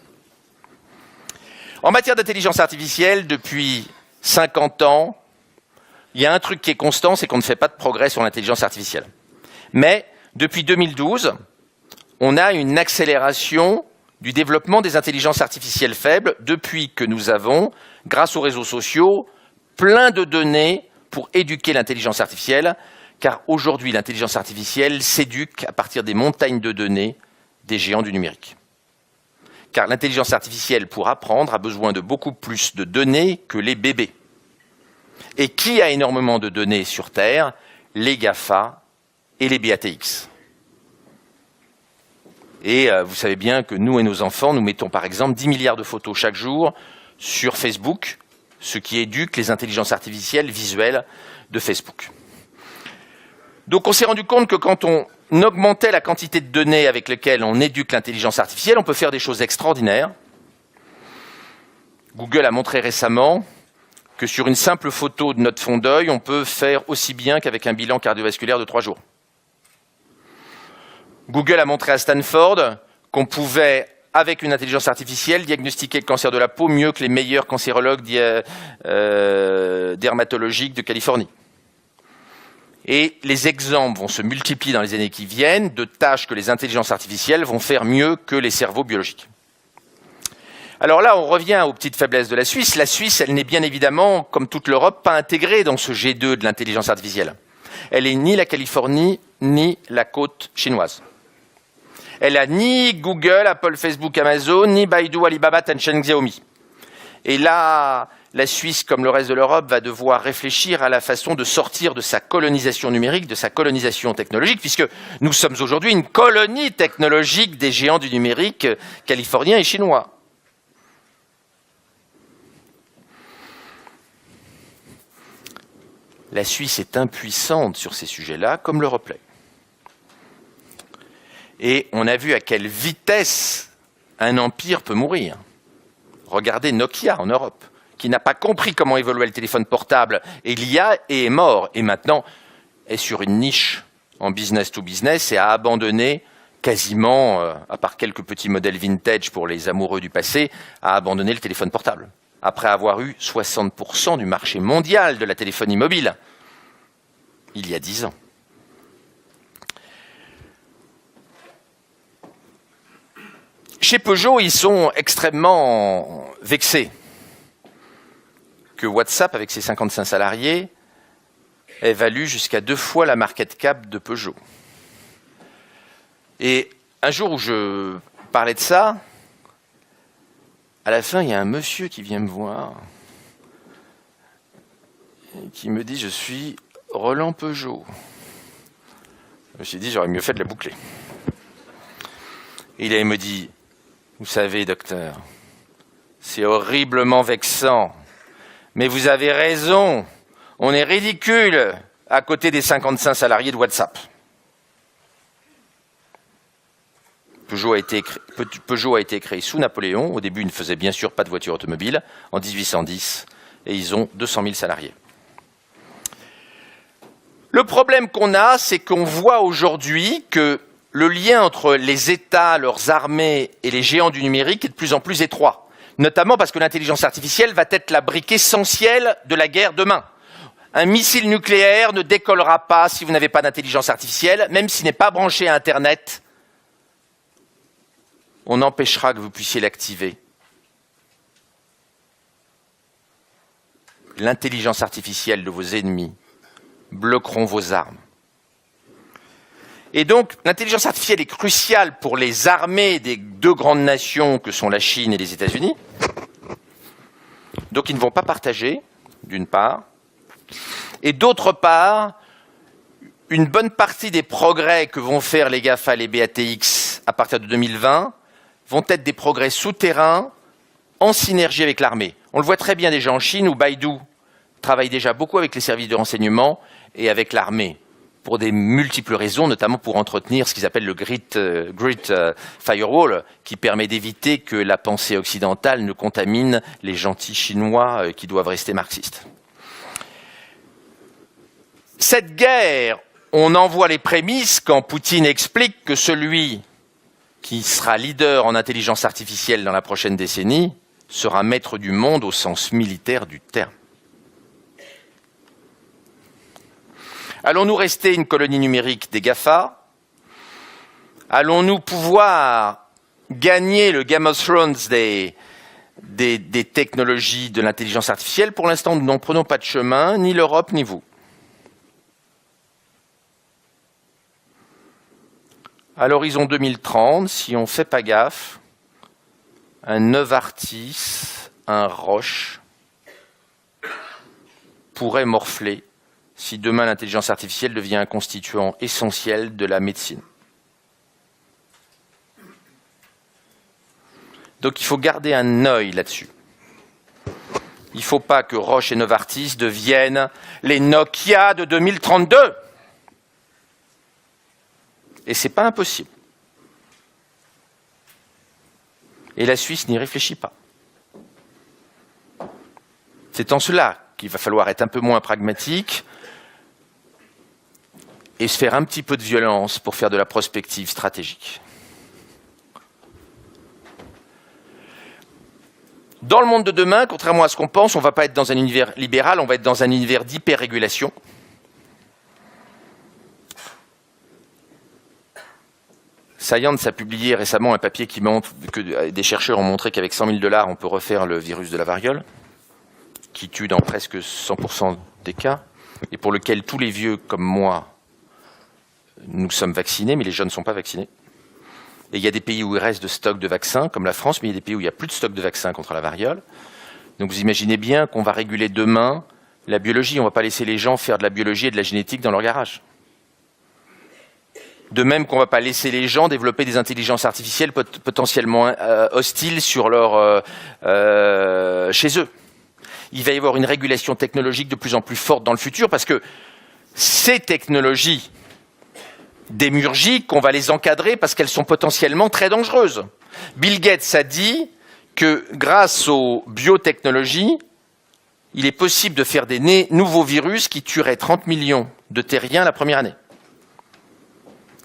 En matière d'intelligence artificielle, depuis 50 ans, il y a un truc qui est constant, c'est qu'on ne fait pas de progrès sur l'intelligence artificielle. Mais, depuis 2012, on a une accélération du développement des intelligences artificielles faibles depuis que nous avons, grâce aux réseaux sociaux, plein de données pour éduquer l'intelligence artificielle, car aujourd'hui, l'intelligence artificielle s'éduque à partir des montagnes de données des géants du numérique. Car l'intelligence artificielle, pour apprendre, a besoin de beaucoup plus de données que les bébés. Et qui a énormément de données sur Terre? Les GAFA et les BATX. Et vous savez bien que nous et nos enfants, nous mettons par exemple 10 milliards de photos chaque jour sur Facebook, ce qui éduque les intelligences artificielles visuelles de Facebook. Donc on s'est rendu compte que quand on augmentait la quantité de données avec lesquelles on éduque l'intelligence artificielle, on peut faire des choses extraordinaires. Google a montré récemment que sur une simple photo de notre fond d'œil, on peut faire aussi bien qu'avec un bilan cardiovasculaire de 3 jours. Google a montré à Stanford qu'on pouvait, avec une intelligence artificielle, diagnostiquer le cancer de la peau mieux que les meilleurs cancérologues dermatologiques de Californie. Et les exemples vont se multiplier dans les années qui viennent de tâches que les intelligences artificielles vont faire mieux que les cerveaux biologiques. Alors là, on revient aux petites faiblesses de la Suisse. La Suisse, elle n'est bien évidemment, comme toute l'Europe, pas intégrée dans ce G2 de l'intelligence artificielle. Elle n'est ni la Californie, ni la côte chinoise. Elle n'a ni Google, Apple, Facebook, Amazon, ni Baidu, Alibaba, Tencent, Xiaomi. Et là, la Suisse, comme le reste de l'Europe, va devoir réfléchir à la façon de sortir de sa colonisation numérique, de sa colonisation technologique, puisque nous sommes aujourd'hui une colonie technologique des géants du numérique californiens et chinois. La Suisse est impuissante sur ces sujets-là, comme l'Europe l'est. Et on a vu à quelle vitesse un empire peut mourir. Regardez Nokia en Europe, qui n'a pas compris comment évoluait le téléphone portable, et l'IA est mort, et maintenant est sur une niche en business to business et a abandonné quasiment, à part quelques petits modèles vintage pour les amoureux du passé, a abandonné le téléphone portable, après avoir eu 60% du marché mondial de la téléphonie mobile, il y a 10 ans. Chez Peugeot, ils sont extrêmement vexés que WhatsApp, avec ses 55 salariés, ait valu jusqu'à 2 fois la market cap de Peugeot. Et un jour où je parlais de ça, à la fin, il y a un monsieur qui vient me voir, et qui me dit « Je suis Roland Peugeot ». Je me suis dit « J'aurais mieux fait de la boucler ». Et il me dit « Vous savez, docteur, c'est horriblement vexant, mais vous avez raison, on est ridicule à côté des 55 salariés de WhatsApp. » Peugeot a été créé sous Napoléon. Au début, il ne faisait bien sûr pas de voiture automobile, en 1810, et ils ont 200 000 salariés. Le problème qu'on a, c'est qu'on voit aujourd'hui que le lien entre les États, leurs armées et les géants du numérique est de plus en plus étroit, notamment parce que l'intelligence artificielle va être la brique essentielle de la guerre demain. Un missile nucléaire ne décollera pas si vous n'avez pas d'intelligence artificielle, même s'il n'est pas branché à Internet. On empêchera que vous puissiez l'activer. L'intelligence artificielle de vos ennemis bloqueront vos armes. Et donc, l'intelligence artificielle est cruciale pour les armées des 2 grandes nations que sont la Chine et les États-Unis. Donc, ils ne vont pas partager, d'une part. Et d'autre part, une bonne partie des progrès que vont faire les GAFA et les BATX à partir de 2020 vont être des progrès souterrains en synergie avec l'armée. On le voit très bien déjà en Chine, où Baidu travaille déjà beaucoup avec les services de renseignement et avec l'armée, pour des multiples raisons, notamment pour entretenir ce qu'ils appellent le Great Firewall, qui permet d'éviter que la pensée occidentale ne contamine les gentils Chinois qui doivent rester marxistes. Cette guerre, on en voit les prémices quand Poutine explique que celui qui sera leader en intelligence artificielle dans la prochaine décennie sera maître du monde au sens militaire du terme. Allons-nous rester une colonie numérique des GAFA? Allons-nous pouvoir gagner le Game of Thrones des technologies de l'intelligence artificielle? Pour l'instant, nous n'en prenons pas de chemin, ni l'Europe, ni vous. À l'horizon 2030, si on ne fait pas gaffe, un Novartis, un Roche pourrait morfler si demain l'intelligence artificielle devient un constituant essentiel de la médecine. Donc il faut garder un œil là-dessus. Il ne faut pas que Roche et Novartis deviennent les Nokia de 2032. Et ce n'est pas impossible. Et la Suisse n'y réfléchit pas. C'est en cela qu'il va falloir être un peu moins pragmatique et se faire un petit peu de violence pour faire de la prospective stratégique. Dans le monde de demain, contrairement à ce qu'on pense, on ne va pas être dans un univers libéral, on va être dans un univers d'hyper-régulation. Science a publié récemment un papier qui montre que des chercheurs ont montré qu'avec 100 000 $, on peut refaire le virus de la variole, qui tue dans presque 100% des cas, et pour lequel tous les vieux comme moi, nous sommes vaccinés, mais les jeunes ne sont pas vaccinés. Et il y a des pays où il reste de stock de vaccins, comme la France, mais il y a des pays où il n'y a plus de stock de vaccins contre la variole. Donc vous imaginez bien qu'on va réguler demain la biologie. On ne va pas laisser les gens faire de la biologie et de la génétique dans leur garage. De même qu'on ne va pas laisser les gens développer des intelligences artificielles potentiellement hostiles sur chez eux. Il va y avoir une régulation technologique de plus en plus forte dans le futur parce que ces technologies démiurgiques, on va les encadrer parce qu'elles sont potentiellement très dangereuses. Bill Gates a dit que grâce aux biotechnologies, il est possible de faire des nouveaux virus qui tueraient 30 millions de terriens la première année.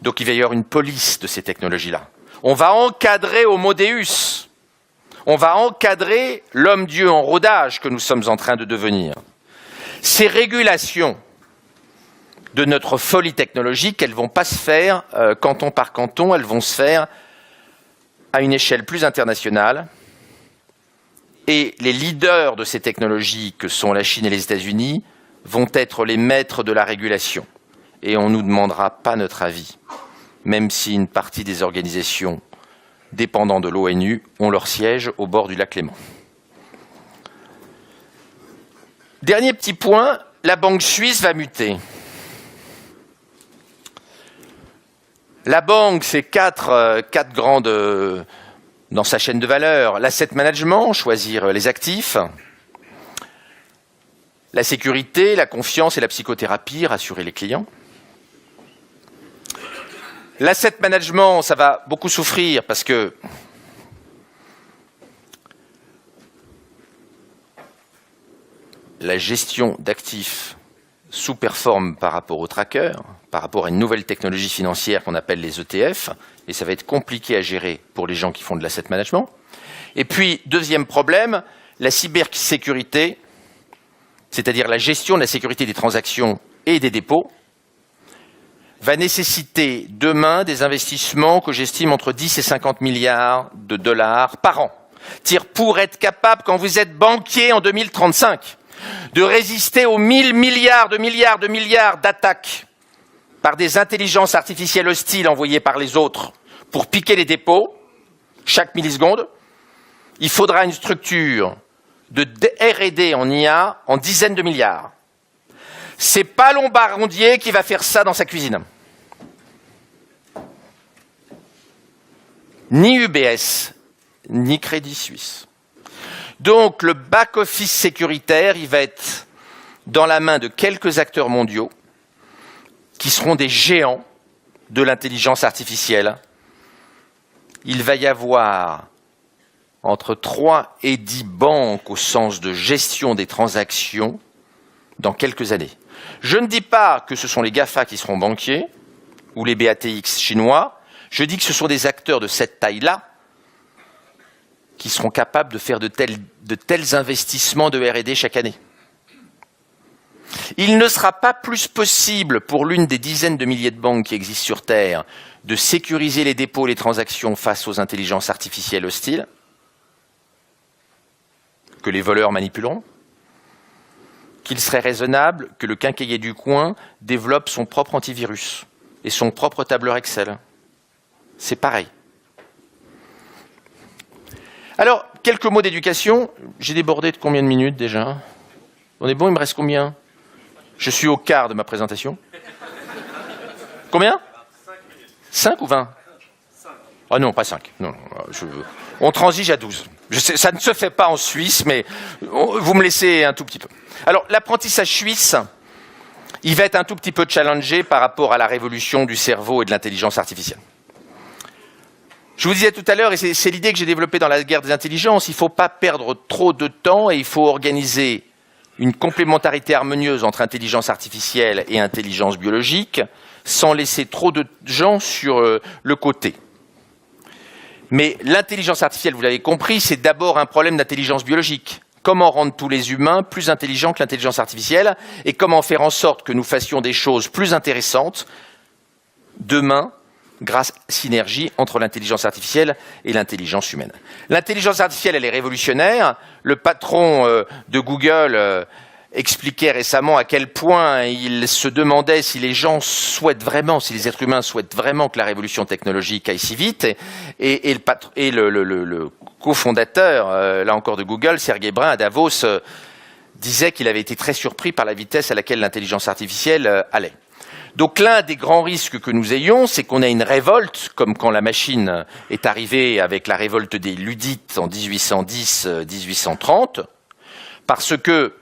Donc il va y avoir une police de ces technologies-là. On va encadrer Homo Deus. On va encadrer l'homme-dieu en rodage que nous sommes en train de devenir. Ces régulations de notre folie technologique, elles ne vont pas se faire canton par canton, elles vont se faire à une échelle plus internationale. Et les leaders de ces technologies, que sont la Chine et les États-Unis, vont être les maîtres de la régulation. Et on ne nous demandera pas notre avis, même si une partie des organisations dépendant de l'ONU ont leur siège au bord du lac Léman. Dernier petit point, la banque suisse va muter. La banque, c'est quatre grandes, dans sa chaîne de valeur, l'asset management, choisir les actifs, la sécurité, la confiance et la psychothérapie, rassurer les clients. L'asset management, ça va beaucoup souffrir parce que la gestion d'actifs sous-performe par rapport aux trackers, par rapport à une nouvelle technologie financière qu'on appelle les ETF, et ça va être compliqué à gérer pour les gens qui font de l'asset management. Et puis, deuxième problème, la cybersécurité, c'est-à-dire la gestion de la sécurité des transactions et des dépôts, va nécessiter demain des investissements que j'estime entre 10 et 50 milliards de dollars par an. Pour être capable, quand vous êtes banquier en 2035, de résister aux 1000 milliards d'attaques par des intelligences artificielles hostiles envoyées par les autres pour piquer les dépôts, chaque milliseconde, il faudra une structure de R&D en IA en dizaines de milliards. C'est pas Lombardier qui va faire ça dans sa cuisine. Ni UBS, ni Crédit Suisse. Donc le back-office sécuritaire, il va être dans la main de quelques acteurs mondiaux qui seront des géants de l'intelligence artificielle. Il va y avoir entre 3 et 10 banques au sens de gestion des transactions dans quelques années. Je ne dis pas que ce sont les GAFA qui seront banquiers ou les BATX chinois. Je dis que ce sont des acteurs de cette taille-là qui seront capables de faire de tels investissements de R&D chaque année. Il ne sera pas plus possible pour l'une des dizaines de milliers de banques qui existent sur Terre de sécuriser les dépôts et les transactions face aux intelligences artificielles hostiles que les voleurs manipuleront, qu'il serait raisonnable que le quincaillier du coin développe son propre antivirus et son propre tableur Excel. C'est pareil. Alors, quelques mots d'éducation. J'ai débordé de combien de minutes déjà? On est bon, il me reste combien? Je suis au quart de ma présentation. Combien? 5 ou 20? Ah non, pas 5. Non, on transige à 12. Je sais, ça ne se fait pas en Suisse, mais vous me laissez un tout petit peu. Alors, l'apprentissage suisse, il va être un tout petit peu challengé par rapport à la révolution du cerveau et de l'intelligence artificielle. Je vous disais tout à l'heure, et c'est l'idée que j'ai développée dans la guerre des intelligences, il ne faut pas perdre trop de temps et il faut organiser une complémentarité harmonieuse entre intelligence artificielle et intelligence biologique sans laisser trop de gens sur le côté. Mais l'intelligence artificielle, vous l'avez compris, c'est d'abord un problème d'intelligence biologique. Comment rendre tous les humains plus intelligents que l'intelligence artificielle et comment faire en sorte que nous fassions des choses plus intéressantes demain grâce à la synergie entre l'intelligence artificielle et l'intelligence humaine. L'intelligence artificielle, elle est révolutionnaire. Le patron de Google expliquait récemment à quel point il se demandait si les gens souhaitent vraiment, si les êtres humains souhaitent vraiment que la révolution technologique aille si vite. Et le cofondateur, là encore de Google, Sergey Brin, à Davos, disait qu'il avait été très surpris par la vitesse à laquelle l'intelligence artificielle allait. Donc l'un des grands risques que nous ayons, c'est qu'on ait une révolte, comme quand la machine est arrivée avec la révolte des Luddites en 1810-1830, parce que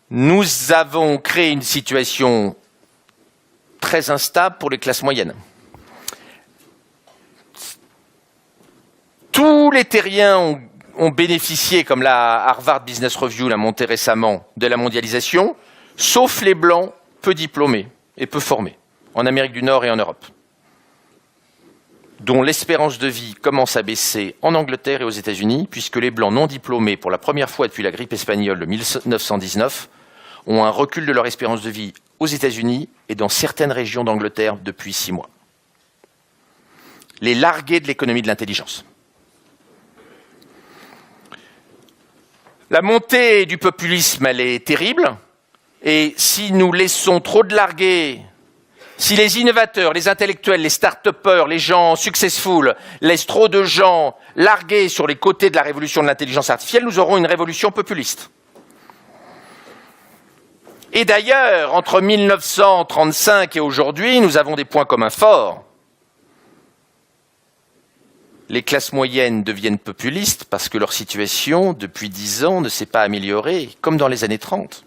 nous avons créé une situation très instable pour les classes moyennes. Tous les terriens ont bénéficié, comme la Harvard Business Review l'a monté récemment, de la mondialisation, sauf les blancs peu diplômés et peu formés, en Amérique du Nord et en Europe, dont l'espérance de vie commence à baisser en Angleterre et aux États-Unis, puisque les blancs non diplômés, pour la première fois depuis la grippe espagnole de 1919, ont un recul de leur espérance de vie aux États-Unis et dans certaines régions d'Angleterre depuis 6 mois. Les largués de l'économie de l'intelligence. La montée du populisme, elle est terrible. Et si nous laissons trop de largués, si les innovateurs, les intellectuels, les start-upers, les gens successful laissent trop de gens largués sur les côtés de la révolution de l'intelligence artificielle, nous aurons une révolution populiste. Et d'ailleurs, entre 1935 et aujourd'hui, nous avons des points communs forts. Les classes moyennes deviennent populistes parce que leur situation, depuis 10 ans, ne s'est pas améliorée, comme dans les années 30.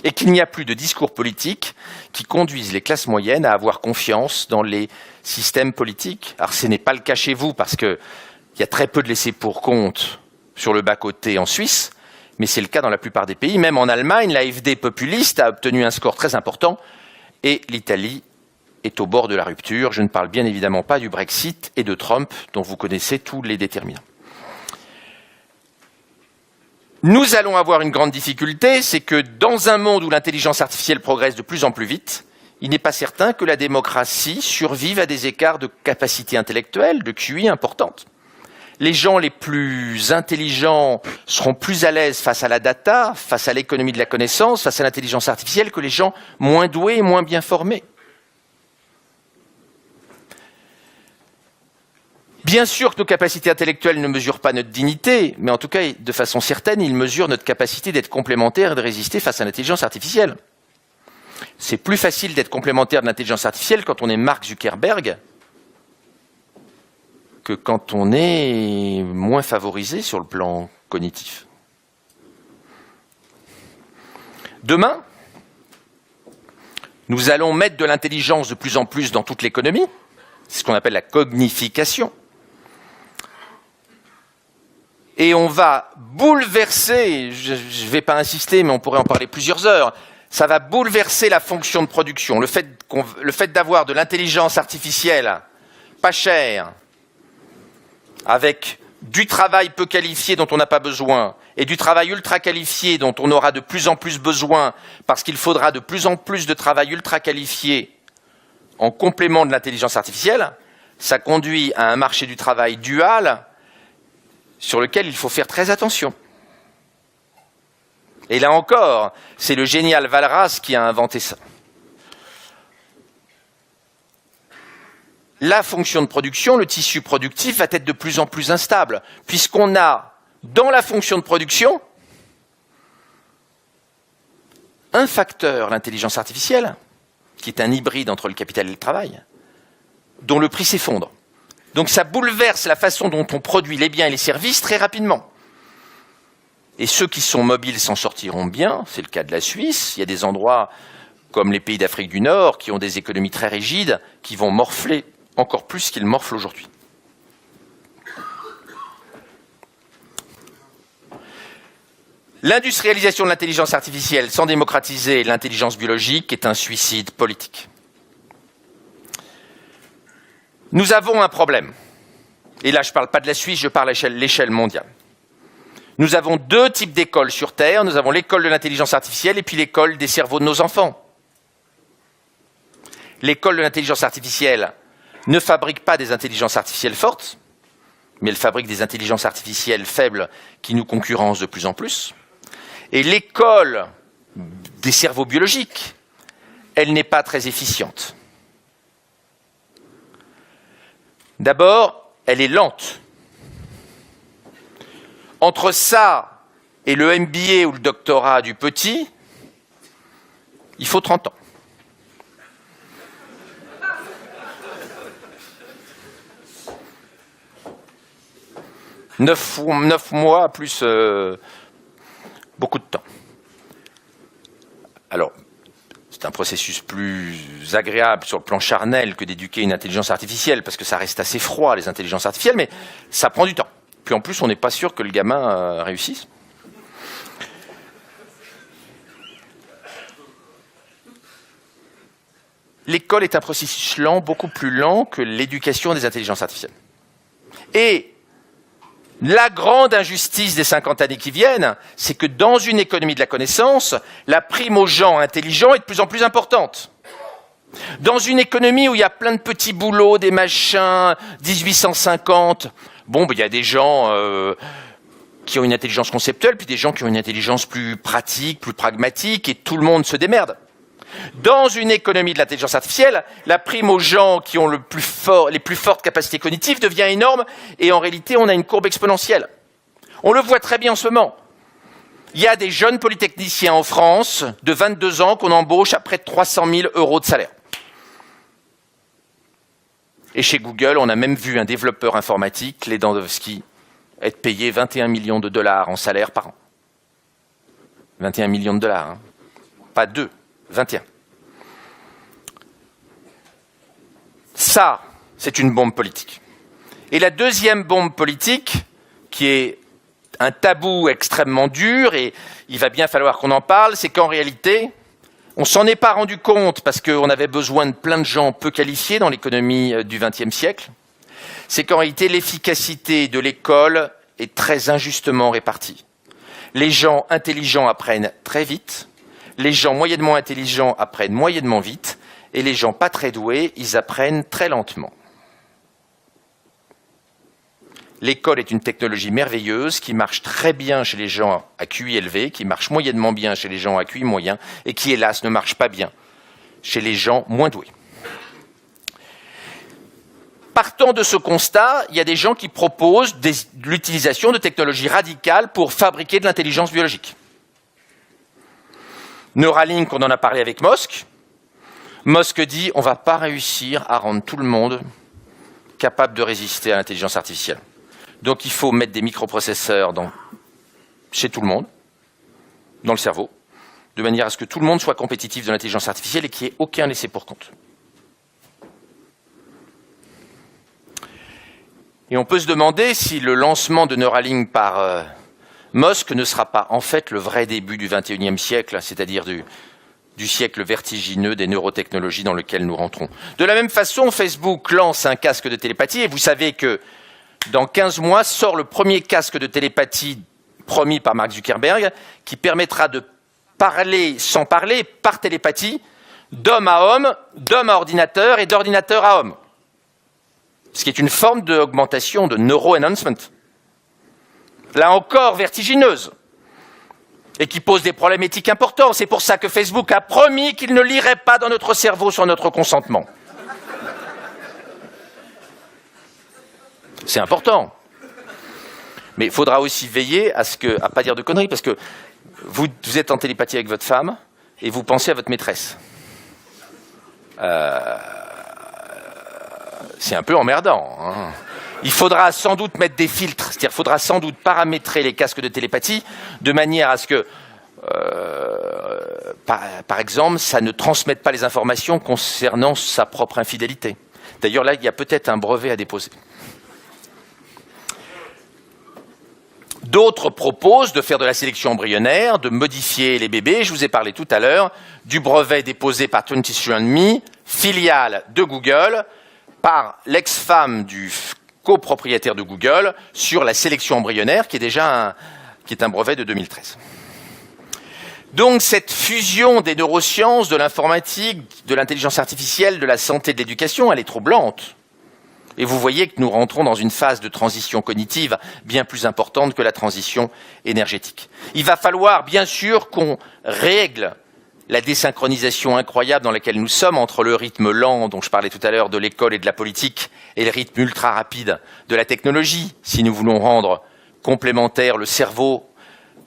Et qu'il n'y a plus de discours politiques qui conduisent les classes moyennes à avoir confiance dans les systèmes politiques. Alors ce n'est pas le cas chez vous, parce qu'il y a très peu de laissés-pour-compte sur le bas-côté en Suisse, mais c'est le cas dans la plupart des pays. Même en Allemagne, l'AfD populiste a obtenu un score très important, et l'Italie est au bord de la rupture. Je ne parle bien évidemment pas du Brexit et de Trump, dont vous connaissez tous les déterminants. Nous allons avoir une grande difficulté, c'est que dans un monde où l'intelligence artificielle progresse de plus en plus vite, il n'est pas certain que la démocratie survive à des écarts de capacité intellectuelle, de QI importantes. Les gens les plus intelligents seront plus à l'aise face à la data, face à l'économie de la connaissance, face à l'intelligence artificielle, que les gens moins doués et moins bien formés. Bien sûr que nos capacités intellectuelles ne mesurent pas notre dignité, mais en tout cas, de façon certaine, ils mesurent notre capacité d'être complémentaires et de résister face à l'intelligence artificielle. C'est plus facile d'être complémentaire de l'intelligence artificielle quand on est Mark Zuckerberg que quand on est moins favorisé sur le plan cognitif. Demain, nous allons mettre de l'intelligence de plus en plus dans toute l'économie, c'est ce qu'on appelle la cognification. Et on va bouleverser, je ne vais pas insister, mais on pourrait en parler plusieurs heures, ça va bouleverser la fonction de production. Le fait d'avoir de l'intelligence artificielle pas chère, avec du travail peu qualifié dont on n'a pas besoin, et du travail ultra qualifié dont on aura de plus en plus besoin, parce qu'il faudra de plus en plus de travail ultra qualifié en complément de l'intelligence artificielle, ça conduit à un marché du travail dual sur lequel il faut faire très attention. Et là encore, c'est le génial Walras qui a inventé ça. La fonction de production, le tissu productif, va être de plus en plus instable, puisqu'on a, dans la fonction de production, un facteur, l'intelligence artificielle, qui est un hybride entre le capital et le travail, dont le prix s'effondre. Donc ça bouleverse la façon dont on produit les biens et les services très rapidement. Et ceux qui sont mobiles s'en sortiront bien, c'est le cas de la Suisse. Il y a des endroits comme les pays d'Afrique du Nord qui ont des économies très rigides, qui vont morfler encore plus qu'ils morflent aujourd'hui. L'industrialisation de l'intelligence artificielle sans démocratiser l'intelligence biologique est un suicide politique. Nous avons un problème. Et là, je ne parle pas de la Suisse, je parle à l'échelle mondiale. Nous avons 2 types d'écoles sur Terre. Nous avons l'école de l'intelligence artificielle et puis l'école des cerveaux de nos enfants. L'école de l'intelligence artificielle ne fabrique pas des intelligences artificielles fortes, mais elle fabrique des intelligences artificielles faibles qui nous concurrencent de plus en plus. Et l'école des cerveaux biologiques, elle n'est pas très efficiente. D'abord, elle est lente. Entre ça et le MBA ou le doctorat du petit, il faut 30 ans. Neuf mois plus beaucoup de temps. Alors, c'est un processus plus agréable sur le plan charnel que d'éduquer une intelligence artificielle, parce que ça reste assez froid, les intelligences artificielles, mais ça prend du temps. Puis en plus, on n'est pas sûr que le gamin réussisse. L'école est un processus lent, beaucoup plus lent que l'éducation des intelligences artificielles. Et la grande injustice des 50 années qui viennent, c'est que dans une économie de la connaissance, la prime aux gens intelligents est de plus en plus importante. Dans une économie où il y a plein de petits boulots, des machins, 1850, bon, il y a des gens qui ont une intelligence conceptuelle, puis des gens qui ont une intelligence plus pratique, plus pragmatique, et tout le monde se démerde. Dans une économie de l'intelligence artificielle, la prime aux gens qui ont les plus fortes capacités cognitives devient énorme, et en réalité, on a une courbe exponentielle. On le voit très bien en ce moment. Il y a des jeunes polytechniciens en France de 22 ans qu'on embauche à près de 300 000 € de salaire. Et chez Google, on a même vu un développeur informatique, Lewandowski, être payé 21 millions de dollars en salaire par an. 21 millions de dollars, hein. Pas 2. 21. Ça, c'est une bombe politique. Et la deuxième bombe politique, qui est un tabou extrêmement dur, et il va bien falloir qu'on en parle, c'est qu'en réalité, on s'en est pas rendu compte parce qu'on avait besoin de plein de gens peu qualifiés dans l'économie du XXe siècle, c'est qu'en réalité, l'efficacité de l'école est très injustement répartie. Les gens intelligents apprennent très vite, les gens moyennement intelligents apprennent moyennement vite, et les gens pas très doués, ils apprennent très lentement. L'école est une technologie merveilleuse qui marche très bien chez les gens à QI élevé, qui marche moyennement bien chez les gens à QI moyen, et qui, hélas, ne marche pas bien chez les gens moins doués. Partant de ce constat, il y a des gens qui proposent l'utilisation de technologies radicales pour fabriquer de l'intelligence biologique. Neuralink, on en a parlé avec Musk. Musk dit on ne va pas réussir à rendre tout le monde capable de résister à l'intelligence artificielle. Donc il faut mettre des microprocesseurs chez tout le monde, dans le cerveau, de manière à ce que tout le monde soit compétitif de l'intelligence artificielle et qu'il n'y ait aucun laissé pour compte. Et on peut se demander si le lancement de Neuralink par Musk ne sera pas en fait le vrai début du XXIe siècle, c'est-à-dire du siècle vertigineux des neurotechnologies dans lequel nous rentrons. De la même façon, Facebook lance un casque de télépathie, et vous savez que dans 15 mois sort le premier casque de télépathie promis par Mark Zuckerberg, qui permettra de parler sans parler, par télépathie, d'homme à homme, d'homme à ordinateur et d'ordinateur à homme. Ce qui est une forme d'augmentation de neuro-enhancement. Là encore, vertigineuse. Et qui pose des problèmes éthiques importants. C'est pour ça que Facebook a promis qu'il ne lirait pas dans notre cerveau sans notre consentement. C'est important. Mais il faudra aussi veiller à ne pas dire de conneries, parce que vous êtes en télépathie avec votre femme et vous pensez à votre maîtresse. C'est un peu emmerdant, hein. Il faudra sans doute mettre des filtres, c'est-à-dire qu'il faudra sans doute paramétrer les casques de télépathie de manière à ce que, par exemple, ça ne transmette pas les informations concernant sa propre infidélité. D'ailleurs, là, il y a peut-être un brevet à déposer. D'autres proposent de faire de la sélection embryonnaire, de modifier les bébés. Je vous ai parlé tout à l'heure du brevet déposé par 23andMe, filiale de Google, par l'ex-femme du copropriétaire de Google sur la sélection embryonnaire, qui est un brevet de 2013. Donc cette fusion des neurosciences, de l'informatique, de l'intelligence artificielle, de la santé, de l'éducation, elle est troublante. Et vous voyez que nous rentrons dans une phase de transition cognitive bien plus importante que la transition énergétique. Il va falloir bien sûr qu'on règle la désynchronisation incroyable dans laquelle nous sommes entre le rythme lent dont je parlais tout à l'heure de l'école et de la politique et le rythme ultra rapide de la technologie, si nous voulons rendre complémentaire le cerveau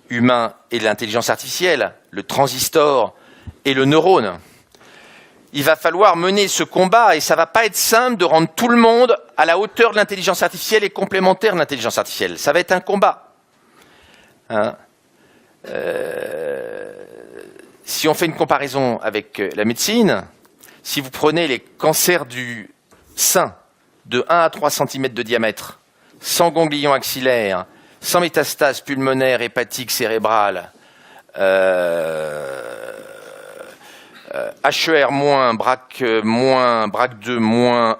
humain et l'intelligence artificielle, le transistor et le neurone. Il va falloir mener ce combat et ça va pas être simple de rendre tout le monde à la hauteur de l'intelligence artificielle et complémentaire de l'intelligence artificielle. Ça va être un combat. Hein, si on fait une comparaison avec la médecine, si vous prenez les cancers du sein de 1 à 3 cm de diamètre, sans ganglion axillaire, sans métastase pulmonaire, hépatique, cérébrale, HER-, BRCA-, BRCA2-,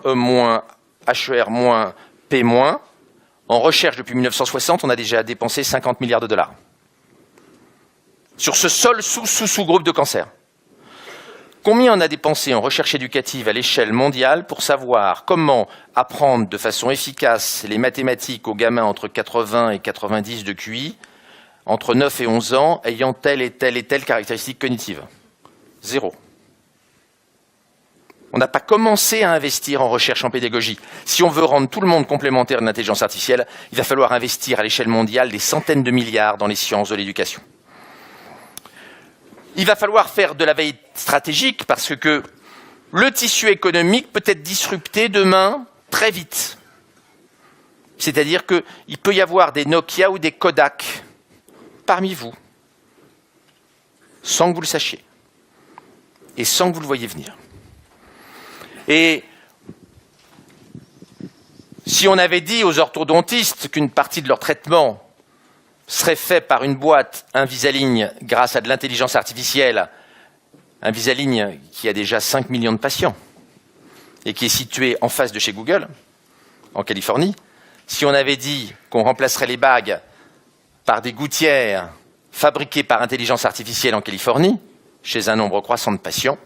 E-, HER-, P-, en recherche depuis 1960, on a déjà dépensé 50 milliards de dollars. Sur ce seul sous-groupe de cancer. Combien on a dépensé en recherche éducative à l'échelle mondiale pour savoir comment apprendre de façon efficace les mathématiques aux gamins entre 80 et 90 de QI, entre 9 et 11 ans, ayant telle et telle caractéristique cognitive? Zéro. On n'a pas commencé à investir en recherche en pédagogie. Si on veut rendre tout le monde complémentaire de l'intelligence artificielle, il va falloir investir à l'échelle mondiale des centaines de milliards dans les sciences de l'éducation. Il va falloir faire de la veille stratégique parce que le tissu économique peut être disrupté demain très vite. C'est-à-dire qu'il peut y avoir des Nokia ou des Kodak parmi vous, sans que vous le sachiez et sans que vous le voyiez venir. Et si on avait dit aux orthodontistes qu'une partie de leur traitement serait fait par une boîte Invisalign grâce à de l'intelligence artificielle, Invisalign qui a déjà 5 millions de patients et qui est situé en face de chez Google, en Californie, si on avait dit qu'on remplacerait les bagues par des gouttières fabriquées par intelligence artificielle en Californie, chez un nombre croissant de patients,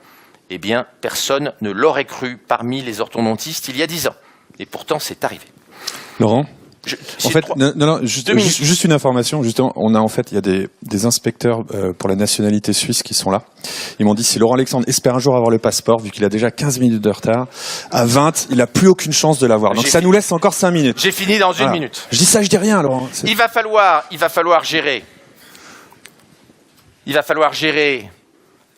eh bien, personne ne l'aurait cru parmi les orthodontistes il y a 10 ans. Et pourtant, c'est arrivé. Laurent, juste une information. Justement, il y a des inspecteurs pour la nationalité suisse qui sont là. Ils m'ont dit si Laurent Alexandre espère un jour avoir le passeport, vu qu'il a déjà 15 minutes de retard, à 20, il n'a plus aucune chance de l'avoir. Donc ça nous laisse encore 5 minutes. J'ai fini dans une minute. Je dis ça, je dis rien, Laurent. Il va falloir gérer. Il va falloir gérer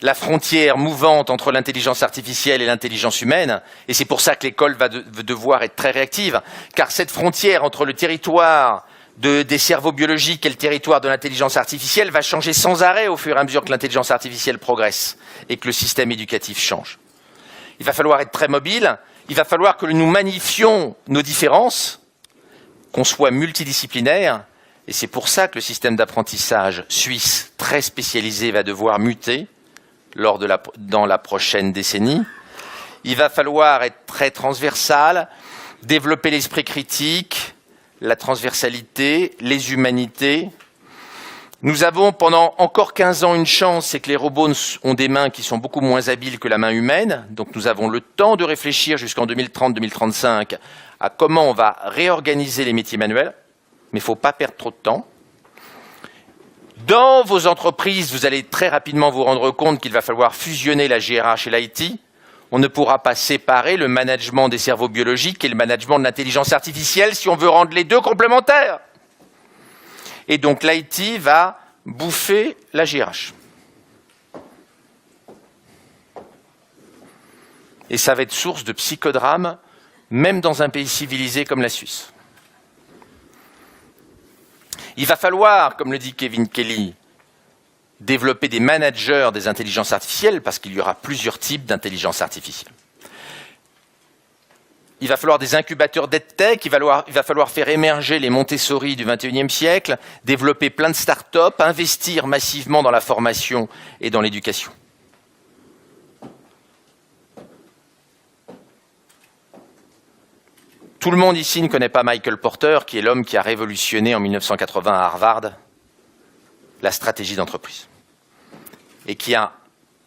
la frontière mouvante entre l'intelligence artificielle et l'intelligence humaine, et c'est pour ça que l'école va devoir être très réactive, car cette frontière entre le territoire des cerveaux biologiques et le territoire de l'intelligence artificielle va changer sans arrêt au fur et à mesure que l'intelligence artificielle progresse et que le système éducatif change. Il va falloir être très mobile, il va falloir que nous magnifions nos différences, qu'on soit multidisciplinaire, et c'est pour ça que le système d'apprentissage suisse très spécialisé va devoir muter dans la prochaine décennie. Il va falloir être très transversal, développer l'esprit critique, la transversalité, les humanités. Nous avons pendant encore 15 ans une chance, c'est que les robots ont des mains qui sont beaucoup moins habiles que la main humaine. Donc nous avons le temps de réfléchir jusqu'en 2030-2035 à comment on va réorganiser les métiers manuels, mais il ne faut pas perdre trop de temps. Dans vos entreprises, vous allez très rapidement vous rendre compte qu'il va falloir fusionner la GRH et l'IT. On ne pourra pas séparer le management des cerveaux biologiques et le management de l'intelligence artificielle si on veut rendre les deux complémentaires. Et donc l'IT va bouffer la GRH. Et ça va être source de psychodrame, même dans un pays civilisé comme la Suisse. Il va falloir, comme le dit Kevin Kelly, développer des managers des intelligences artificielles parce qu'il y aura plusieurs types d'intelligence artificielle. Il va falloir des incubateurs d'EdTech, il va falloir faire émerger les Montessori du XXIe siècle, développer plein de start-up, investir massivement dans la formation et dans l'éducation. Tout le monde ici ne connaît pas Michael Porter, qui est l'homme qui a révolutionné en 1980 à Harvard la stratégie d'entreprise et qui a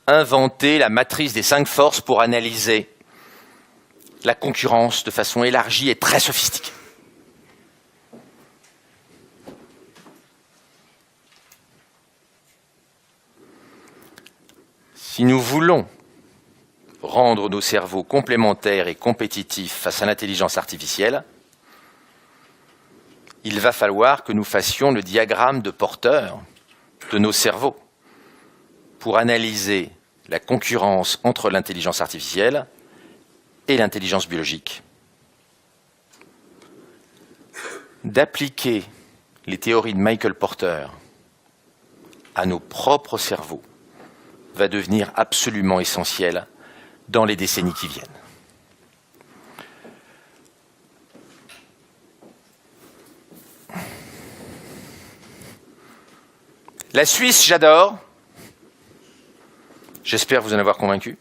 inventé la matrice des 5 forces pour analyser la concurrence de façon élargie et très sophistiquée. Si nous voulons rendre nos cerveaux complémentaires et compétitifs face à l'intelligence artificielle, il va falloir que nous fassions le diagramme de porteur de nos cerveaux pour analyser la concurrence entre l'intelligence artificielle et l'intelligence biologique. D'appliquer les théories de Michael Porter à nos propres cerveaux va devenir absolument essentiel dans les décennies qui viennent. La Suisse, j'adore. J'espère vous en avoir convaincu.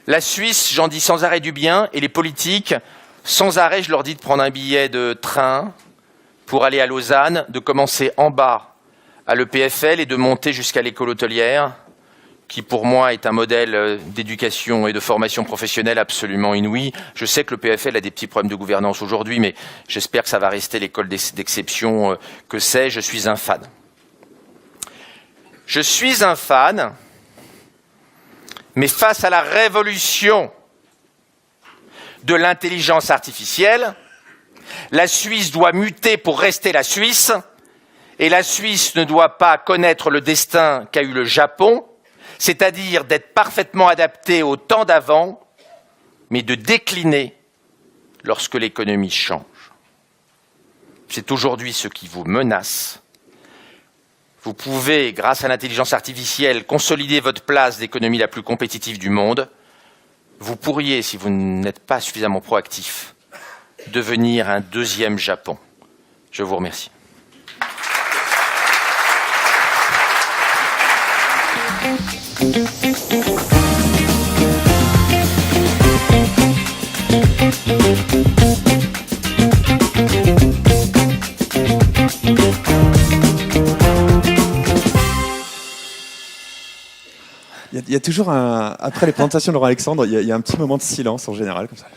La Suisse, j'en dis sans arrêt du bien, et les politiques, sans arrêt, je leur dis de prendre un billet de train pour aller à Lausanne, de commencer en bas à l'EPFL et de monter jusqu'à l'école hôtelière, qui pour moi est un modèle d'éducation et de formation professionnelle absolument inouï. Je sais que le PFL a des petits problèmes de gouvernance aujourd'hui, mais j'espère que ça va rester l'école d'exception que c'est. Je suis un fan. Je suis un fan, mais face à la révolution de l'intelligence artificielle, la Suisse doit muter pour rester la Suisse, et la Suisse ne doit pas connaître le destin qu'a eu le Japon, c'est-à-dire d'être parfaitement adapté au temps d'avant, mais de décliner lorsque l'économie change. C'est aujourd'hui ce qui vous menace. Vous pouvez, grâce à l'intelligence artificielle, consolider votre place d'économie la plus compétitive du monde. Vous pourriez, si vous n'êtes pas suffisamment proactif, devenir un deuxième Japon. Je vous remercie. Il y a toujours après les présentations de Laurent Alexandre, il y a un petit moment de silence en général, comme ça.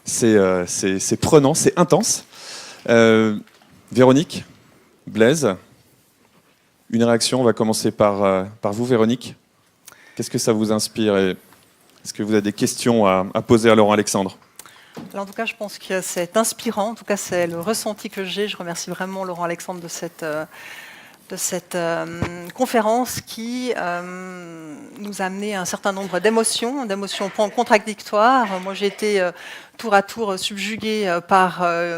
C'est prenant, c'est intense. Véronique, Blaise, une réaction, on va commencer par vous, Véronique. Qu'est-ce que ça vous inspire et est-ce que vous avez des questions à poser à Laurent Alexandre? Alors, en tout cas, je pense que c'est inspirant. En tout cas, c'est le ressenti que j'ai. Je remercie vraiment Laurent Alexandre de cette conférence qui nous a amené un certain nombre d'émotions contradictoires. Moi, j'ai été tour à tour subjuguée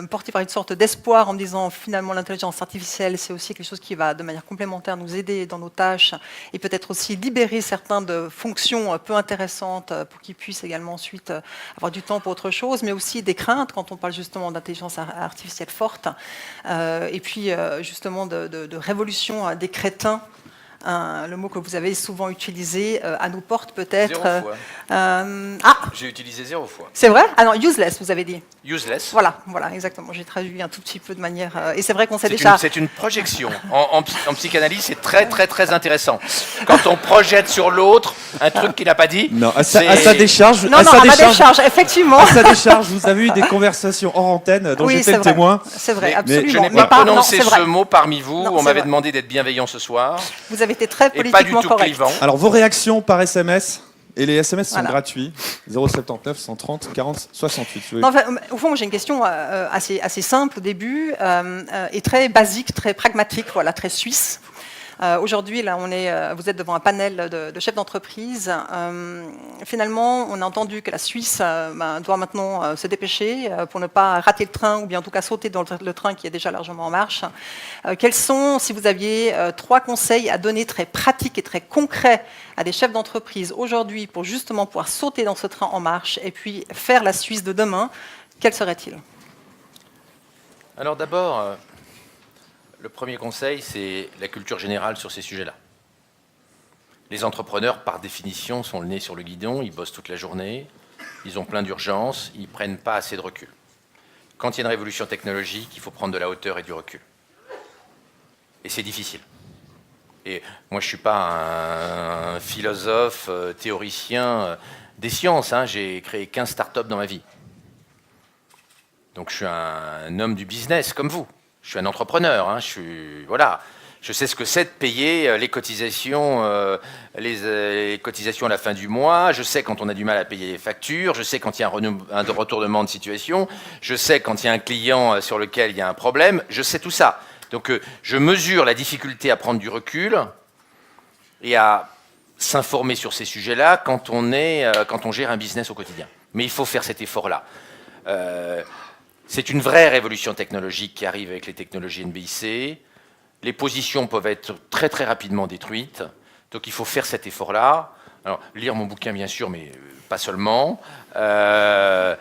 portée par une sorte d'espoir en me disant finalement l'intelligence artificielle, c'est aussi quelque chose qui va de manière complémentaire nous aider dans nos tâches et peut-être aussi libérer certaines de fonctions peu intéressantes pour qu'ils puissent également ensuite avoir du temps pour autre chose, mais aussi des craintes quand on parle justement d'intelligence artificielle forte et puis justement de révolution des crétins. Le mot que vous avez souvent utilisé à nos portes peut-être. 0 fois. J'ai utilisé 0 fois. C'est vrai? Ah non, useless, vous avez dit. Useless. Voilà, exactement. J'ai traduit un tout petit peu de manière... et c'est vrai qu'on sait déjà... C'est une projection. En psychanalyse, c'est très, très, très intéressant. Quand on projette sur l'autre un truc qu'il n'a pas dit... Non, à sa décharge... Non, à ma décharge, effectivement. À sa décharge, vous avez eu des conversations hors antenne dont j'étais le témoin. C'est vrai, absolument. Je n'ai pas prononcé ce mot parmi vous. On m'avait demandé d'être bienveillant ce soir. Vous avez été très politiquement et pas du tout correct. clivant. Alors, vos réactions par SMS, et les SMS sont gratuits, 079 130 40 68. Non, enfin, au fond, j'ai une question assez simple au début et très basique, très pragmatique, voilà, très suisse. Aujourd'hui, là, vous êtes devant un panel de chefs d'entreprise. Finalement, on a entendu que la Suisse doit maintenant se dépêcher pour ne pas rater le train, ou bien en tout cas sauter dans le train qui est déjà largement en marche. Quels sont, si vous aviez 3 conseils à donner très pratiques et très concrets à des chefs d'entreprise aujourd'hui pour justement pouvoir sauter dans ce train en marche et puis faire la Suisse de demain, quels seraient-ils? Alors d'abord... Le premier conseil, c'est la culture générale sur ces sujets-là. Les entrepreneurs, par définition, sont le nez sur le guidon, ils bossent toute la journée, ils ont plein d'urgences, ils ne prennent pas assez de recul. Quand il y a une révolution technologique, il faut prendre de la hauteur et du recul. Et c'est difficile. Et moi, je ne suis pas un philosophe, théoricien des sciences. J'ai créé 15 startups dans ma vie. Donc je suis un homme du business, comme vous. Je suis un entrepreneur, je Je sais ce que c'est de payer les cotisations à la fin du mois. Je sais quand on a du mal à payer les factures. Je sais quand il y a un retournement de situation. Je sais quand il y a un client sur lequel il y a un problème. Je sais tout ça. Donc je mesure la difficulté à prendre du recul et à s'informer sur ces sujets-là quand on gère un business au quotidien. Mais il faut faire cet effort-là. C'est une vraie révolution technologique qui arrive avec les technologies NBIC. Les positions peuvent être très très rapidement détruites, donc il faut faire cet effort-là. Alors, lire mon bouquin bien sûr, mais pas seulement. Mais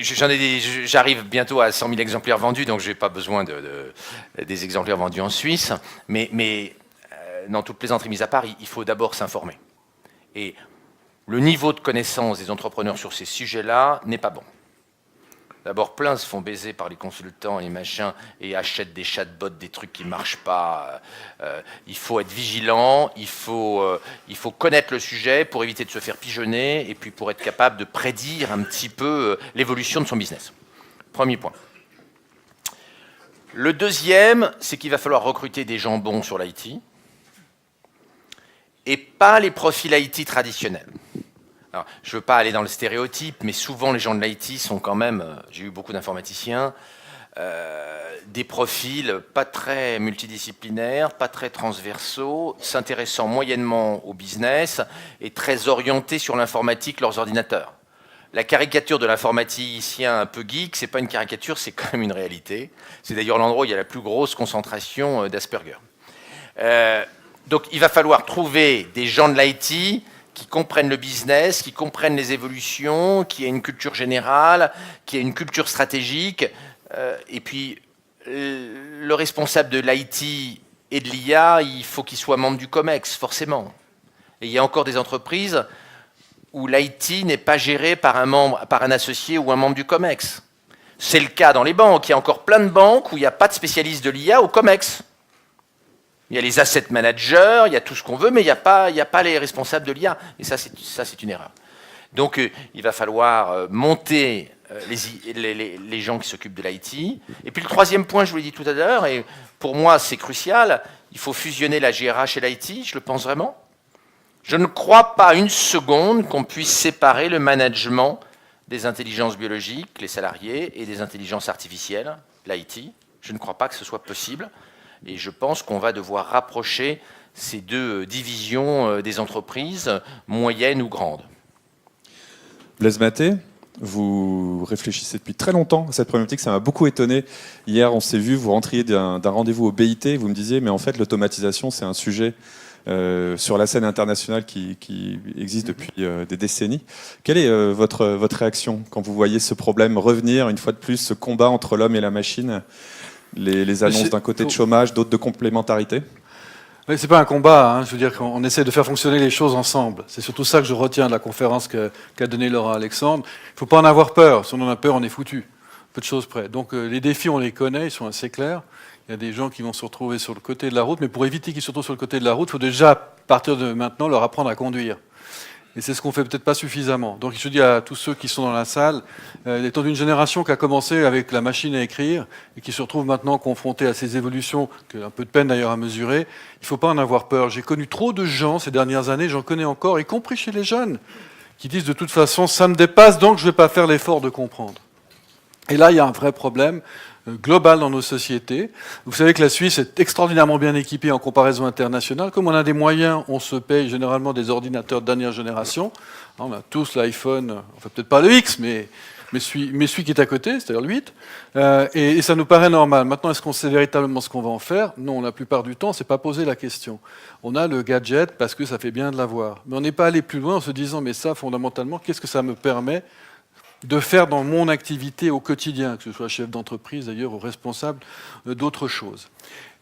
j'arrive bientôt à 100 000 exemplaires vendus, donc je n'ai pas besoin des exemplaires vendus en Suisse. Mais dans toute plaisanterie mise à part, il faut d'abord s'informer. Et le niveau de connaissance des entrepreneurs sur ces sujets-là n'est pas bon. D'abord, plein se font baiser par les consultants et machins et achètent des chatbots, des trucs qui ne marchent pas. Il faut être vigilant, il faut connaître le sujet pour éviter de se faire pigeonner et puis pour être capable de prédire un petit peu l'évolution de son business. Premier point. Le deuxième, c'est qu'il va falloir recruter des gens bons sur l'IT et pas les profils IT traditionnels. Alors, je ne veux pas aller dans le stéréotype, mais souvent les gens de l'IT sont quand même, j'ai eu beaucoup d'informaticiens, des profils pas très multidisciplinaires, pas très transversaux, s'intéressant moyennement au business et très orientés sur l'informatique, leurs ordinateurs. La caricature de l'informaticien un peu geek, c'est pas une caricature, c'est quand même une réalité. C'est d'ailleurs l'endroit où il y a la plus grosse concentration d'Asperger. Donc il va falloir trouver des gens de l'IT qui comprennent le business, qui comprennent les évolutions, qui aient une culture générale, qui aient une culture stratégique. Et puis, le responsable de l'IT et de l'IA, il faut qu'il soit membre du COMEX, forcément. Et il y a encore des entreprises où l'IT n'est pas géré par un associé ou un membre du COMEX. C'est le cas dans les banques. Il y a encore plein de banques où il n'y a pas de spécialiste de l'IA au COMEX. Il y a les asset managers, il y a tout ce qu'on veut, mais il n'y a pas les responsables de l'IA. Et ça, c'est une erreur. Donc, il va falloir monter les gens qui s'occupent de l'IT. Et puis, le troisième point, je vous l'ai dit tout à l'heure, et pour moi, c'est crucial, il faut fusionner la GRH et l'IT, je le pense vraiment. Je ne crois pas une seconde qu'on puisse séparer le management des intelligences biologiques, les salariés, et des intelligences artificielles, l'IT. Je ne crois pas que ce soit possible. Et je pense qu'on va devoir rapprocher ces deux divisions des entreprises, moyennes ou grandes. Blaise Maté, vous réfléchissez depuis très longtemps à cette problématique, ça m'a beaucoup étonné. Hier, on s'est vu, vous rentriez d'un rendez-vous au BIT, vous me disiez, mais en fait, l'automatisation, c'est un sujet sur la scène internationale qui existe depuis des décennies. Quelle est votre réaction quand vous voyez ce problème revenir, une fois de plus, ce combat entre l'homme et la machine ? Les annonces d'un côté de chômage, d'autres de complémentarité. Oui, c'est pas un combat, hein. Je veux dire qu'on essaie de faire fonctionner les choses ensemble. C'est surtout ça que je retiens de la conférence qu'a donnée Laurent Alexandre. Il ne faut pas en avoir peur. Si on en a peur, on est foutu. Peu de choses près. Donc les défis, on les connaît, ils sont assez clairs. Il y a des gens qui vont se retrouver sur le côté de la route, mais pour éviter qu'ils se retrouvent sur le côté de la route, il faut déjà, à partir de maintenant, leur apprendre à conduire. Et c'est ce qu'on fait peut-être pas suffisamment. Donc je dis à tous ceux qui sont dans la salle, étant d'une génération qui a commencé avec la machine à écrire et qui se retrouve maintenant confrontée à ces évolutions, qui a un peu de peine d'ailleurs à mesurer, il ne faut pas en avoir peur. J'ai connu trop de gens ces dernières années, j'en connais encore, y compris chez les jeunes, qui disent de toute façon ça me dépasse donc je ne vais pas faire l'effort de comprendre. Et là il y a un vrai problème global dans nos sociétés. Vous savez que la Suisse est extraordinairement bien équipée en comparaison internationale. Comme on a des moyens, on se paye généralement des ordinateurs de dernière génération. On a tous l'iPhone, enfin peut-être pas le X, mais celui qui est à côté, c'est-à-dire le 8. Et ça nous paraît normal. Maintenant, est-ce qu'on sait véritablement ce qu'on va en faire ? Non, la plupart du temps, on ne s'est pas posé la question. On a le gadget parce que ça fait bien de l'avoir. Mais on n'est pas allé plus loin en se disant, mais ça, fondamentalement, qu'est-ce que ça me permet de faire dans mon activité au quotidien, que ce soit chef d'entreprise d'ailleurs ou responsable d'autres choses.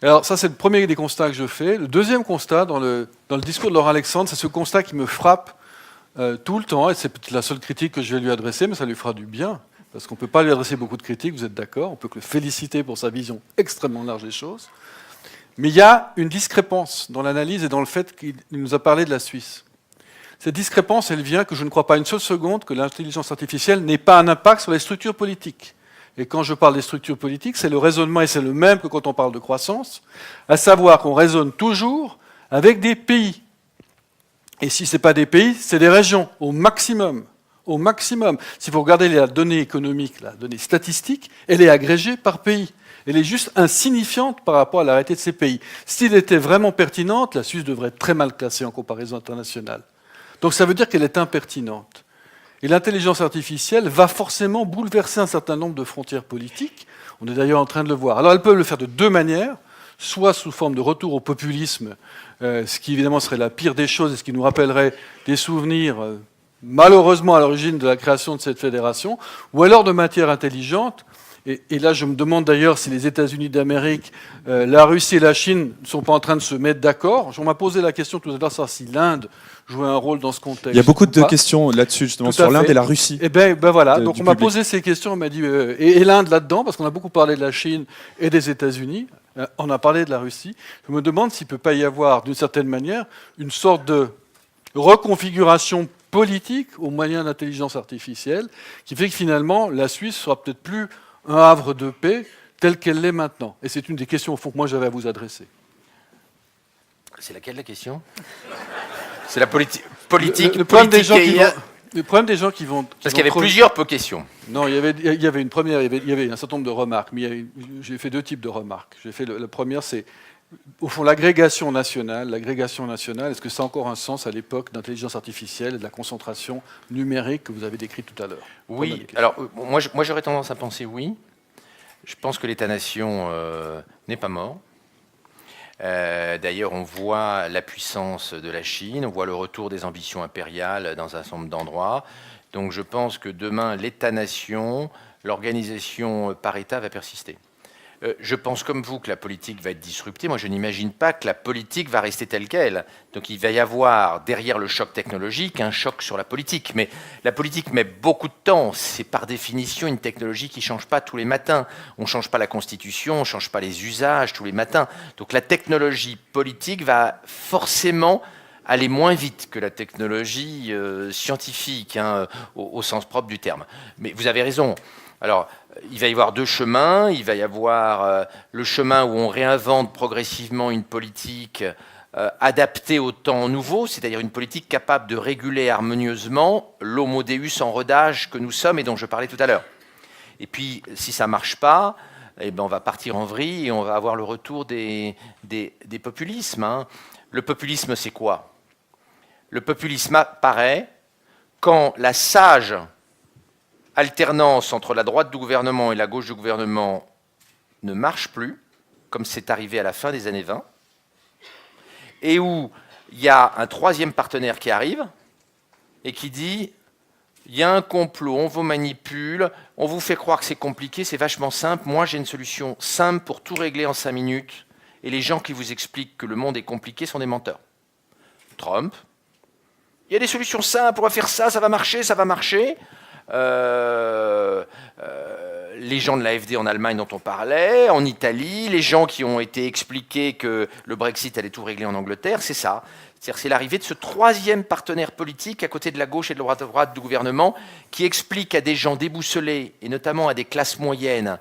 Alors ça, c'est le premier des constats que je fais. Le deuxième constat dans le discours de Laurent Alexandre, c'est ce constat qui me frappe tout le temps, et c'est peut-être la seule critique que je vais lui adresser, mais ça lui fera du bien, parce qu'on ne peut pas lui adresser beaucoup de critiques, vous êtes d'accord, on peut que le féliciter pour sa vision extrêmement large des choses. Mais il y a une discrépance dans l'analyse et dans le fait qu'il nous a parlé de la Suisse. Cette discrépance, elle vient que je ne crois pas une seule seconde que l'intelligence artificielle n'ait pas un impact sur les structures politiques. et quand je parle des structures politiques, c'est le raisonnement, et c'est le même que quand on parle de croissance, à savoir qu'on raisonne toujours avec des pays. Et si ce n'est pas des pays, c'est des régions, au maximum. Au maximum. Si vous regardez la donnée économique, la donnée statistique, elle est agrégée par pays. Elle est juste insignifiante par rapport à l'arrêté de ces pays. S'il était vraiment pertinente, la Suisse devrait être très mal classée en comparaison internationale. Donc ça veut dire qu'elle est impertinente. Et l'intelligence artificielle va forcément bouleverser un certain nombre de frontières politiques. On est d'ailleurs en train de le voir. Alors elle peut le faire de deux manières, soit sous forme de retour au populisme, ce qui évidemment serait la pire des choses et ce qui nous rappellerait des souvenirs malheureusement à l'origine de la création de cette fédération, ou alors de matière intelligente. Et là, je me demande d'ailleurs si les États-Unis d'Amérique, la Russie et la Chine ne sont pas en train de se mettre d'accord. On m'a posé la question tout à l'heure, savoir si l'Inde jouait un rôle dans ce contexte. Il y a beaucoup de questions là-dessus, justement, sur l'Inde et la Russie. Et ben voilà, donc on m'a posé ces questions, on m'a dit, et l'Inde là-dedans, parce qu'on a beaucoup parlé de la Chine et des États-Unis, on a parlé de la Russie. Je me demande s'il ne peut pas y avoir, d'une certaine manière, une sorte de reconfiguration politique au moyen d'intelligence artificielle, qui fait que finalement, la Suisse sera peut-être plus un havre de paix tel qu'elle l'est maintenant. Et c'est une des questions, au fond, que moi j'avais à vous adresser. C'est laquelle la question? C'est la politique. Le problème des gens qui vont. Parce qu'il y avait plusieurs questions. Non, il y avait une première, il y avait un certain nombre de remarques, mais j'ai fait deux types de remarques. La première, c'est, au fond, l'agrégation nationale. L'agrégation nationale, est-ce que ça a encore un sens à l'époque d'intelligence artificielle et de la concentration numérique que vous avez décrite tout à l'heure? Oui, alors moi j'aurais tendance à penser oui. Je pense que l'État-nation n'est pas mort. D'ailleurs, on voit la puissance de la Chine, on voit le retour des ambitions impériales dans un certain nombre d'endroits. Donc je pense que demain, l'État-nation, l'organisation par État va persister. Je pense comme vous que la politique va être disruptée. Moi, je n'imagine pas que la politique va rester telle qu'elle. Donc il va y avoir, derrière le choc technologique, un choc sur la politique. Mais la politique met beaucoup de temps. C'est par définition une technologie qui ne change pas tous les matins. On ne change pas la Constitution, on ne change pas les usages tous les matins. Donc la technologie politique va forcément aller moins vite que la technologie scientifique, au sens propre du terme. Mais vous avez raison. Alors, il va y avoir deux chemins. Il va y avoir le chemin où on réinvente progressivement une politique adaptée au temps nouveau, c'est-à-dire une politique capable de réguler harmonieusement l'homo deus en rodage que nous sommes et dont je parlais tout à l'heure. Et puis, si ça ne marche pas, eh ben, on va partir en vrille et on va avoir le retour des populismes. Le populisme, c'est quoi? Le populisme apparaît quand la sage alternance entre la droite du gouvernement et la gauche du gouvernement ne marche plus, comme c'est arrivé à la fin des années 20, et où il y a un troisième partenaire qui arrive et qui dit il y a un complot, on vous manipule, on vous fait croire que c'est compliqué, c'est vachement simple, moi j'ai une solution simple pour tout régler en 5 minutes, et les gens qui vous expliquent que le monde est compliqué sont des menteurs. Trump, il y a des solutions simples, on va faire ça, ça va marcher, ça va marcher. Les gens de l'AfD en Allemagne dont on parlait, en Italie, les gens qui ont été expliqués que le Brexit allait tout régler en Angleterre, c'est ça. C'est-à-dire c'est l'arrivée de ce troisième partenaire politique à côté de la gauche et de la droite du gouvernement qui explique à des gens déboussolés, et notamment à des classes moyennes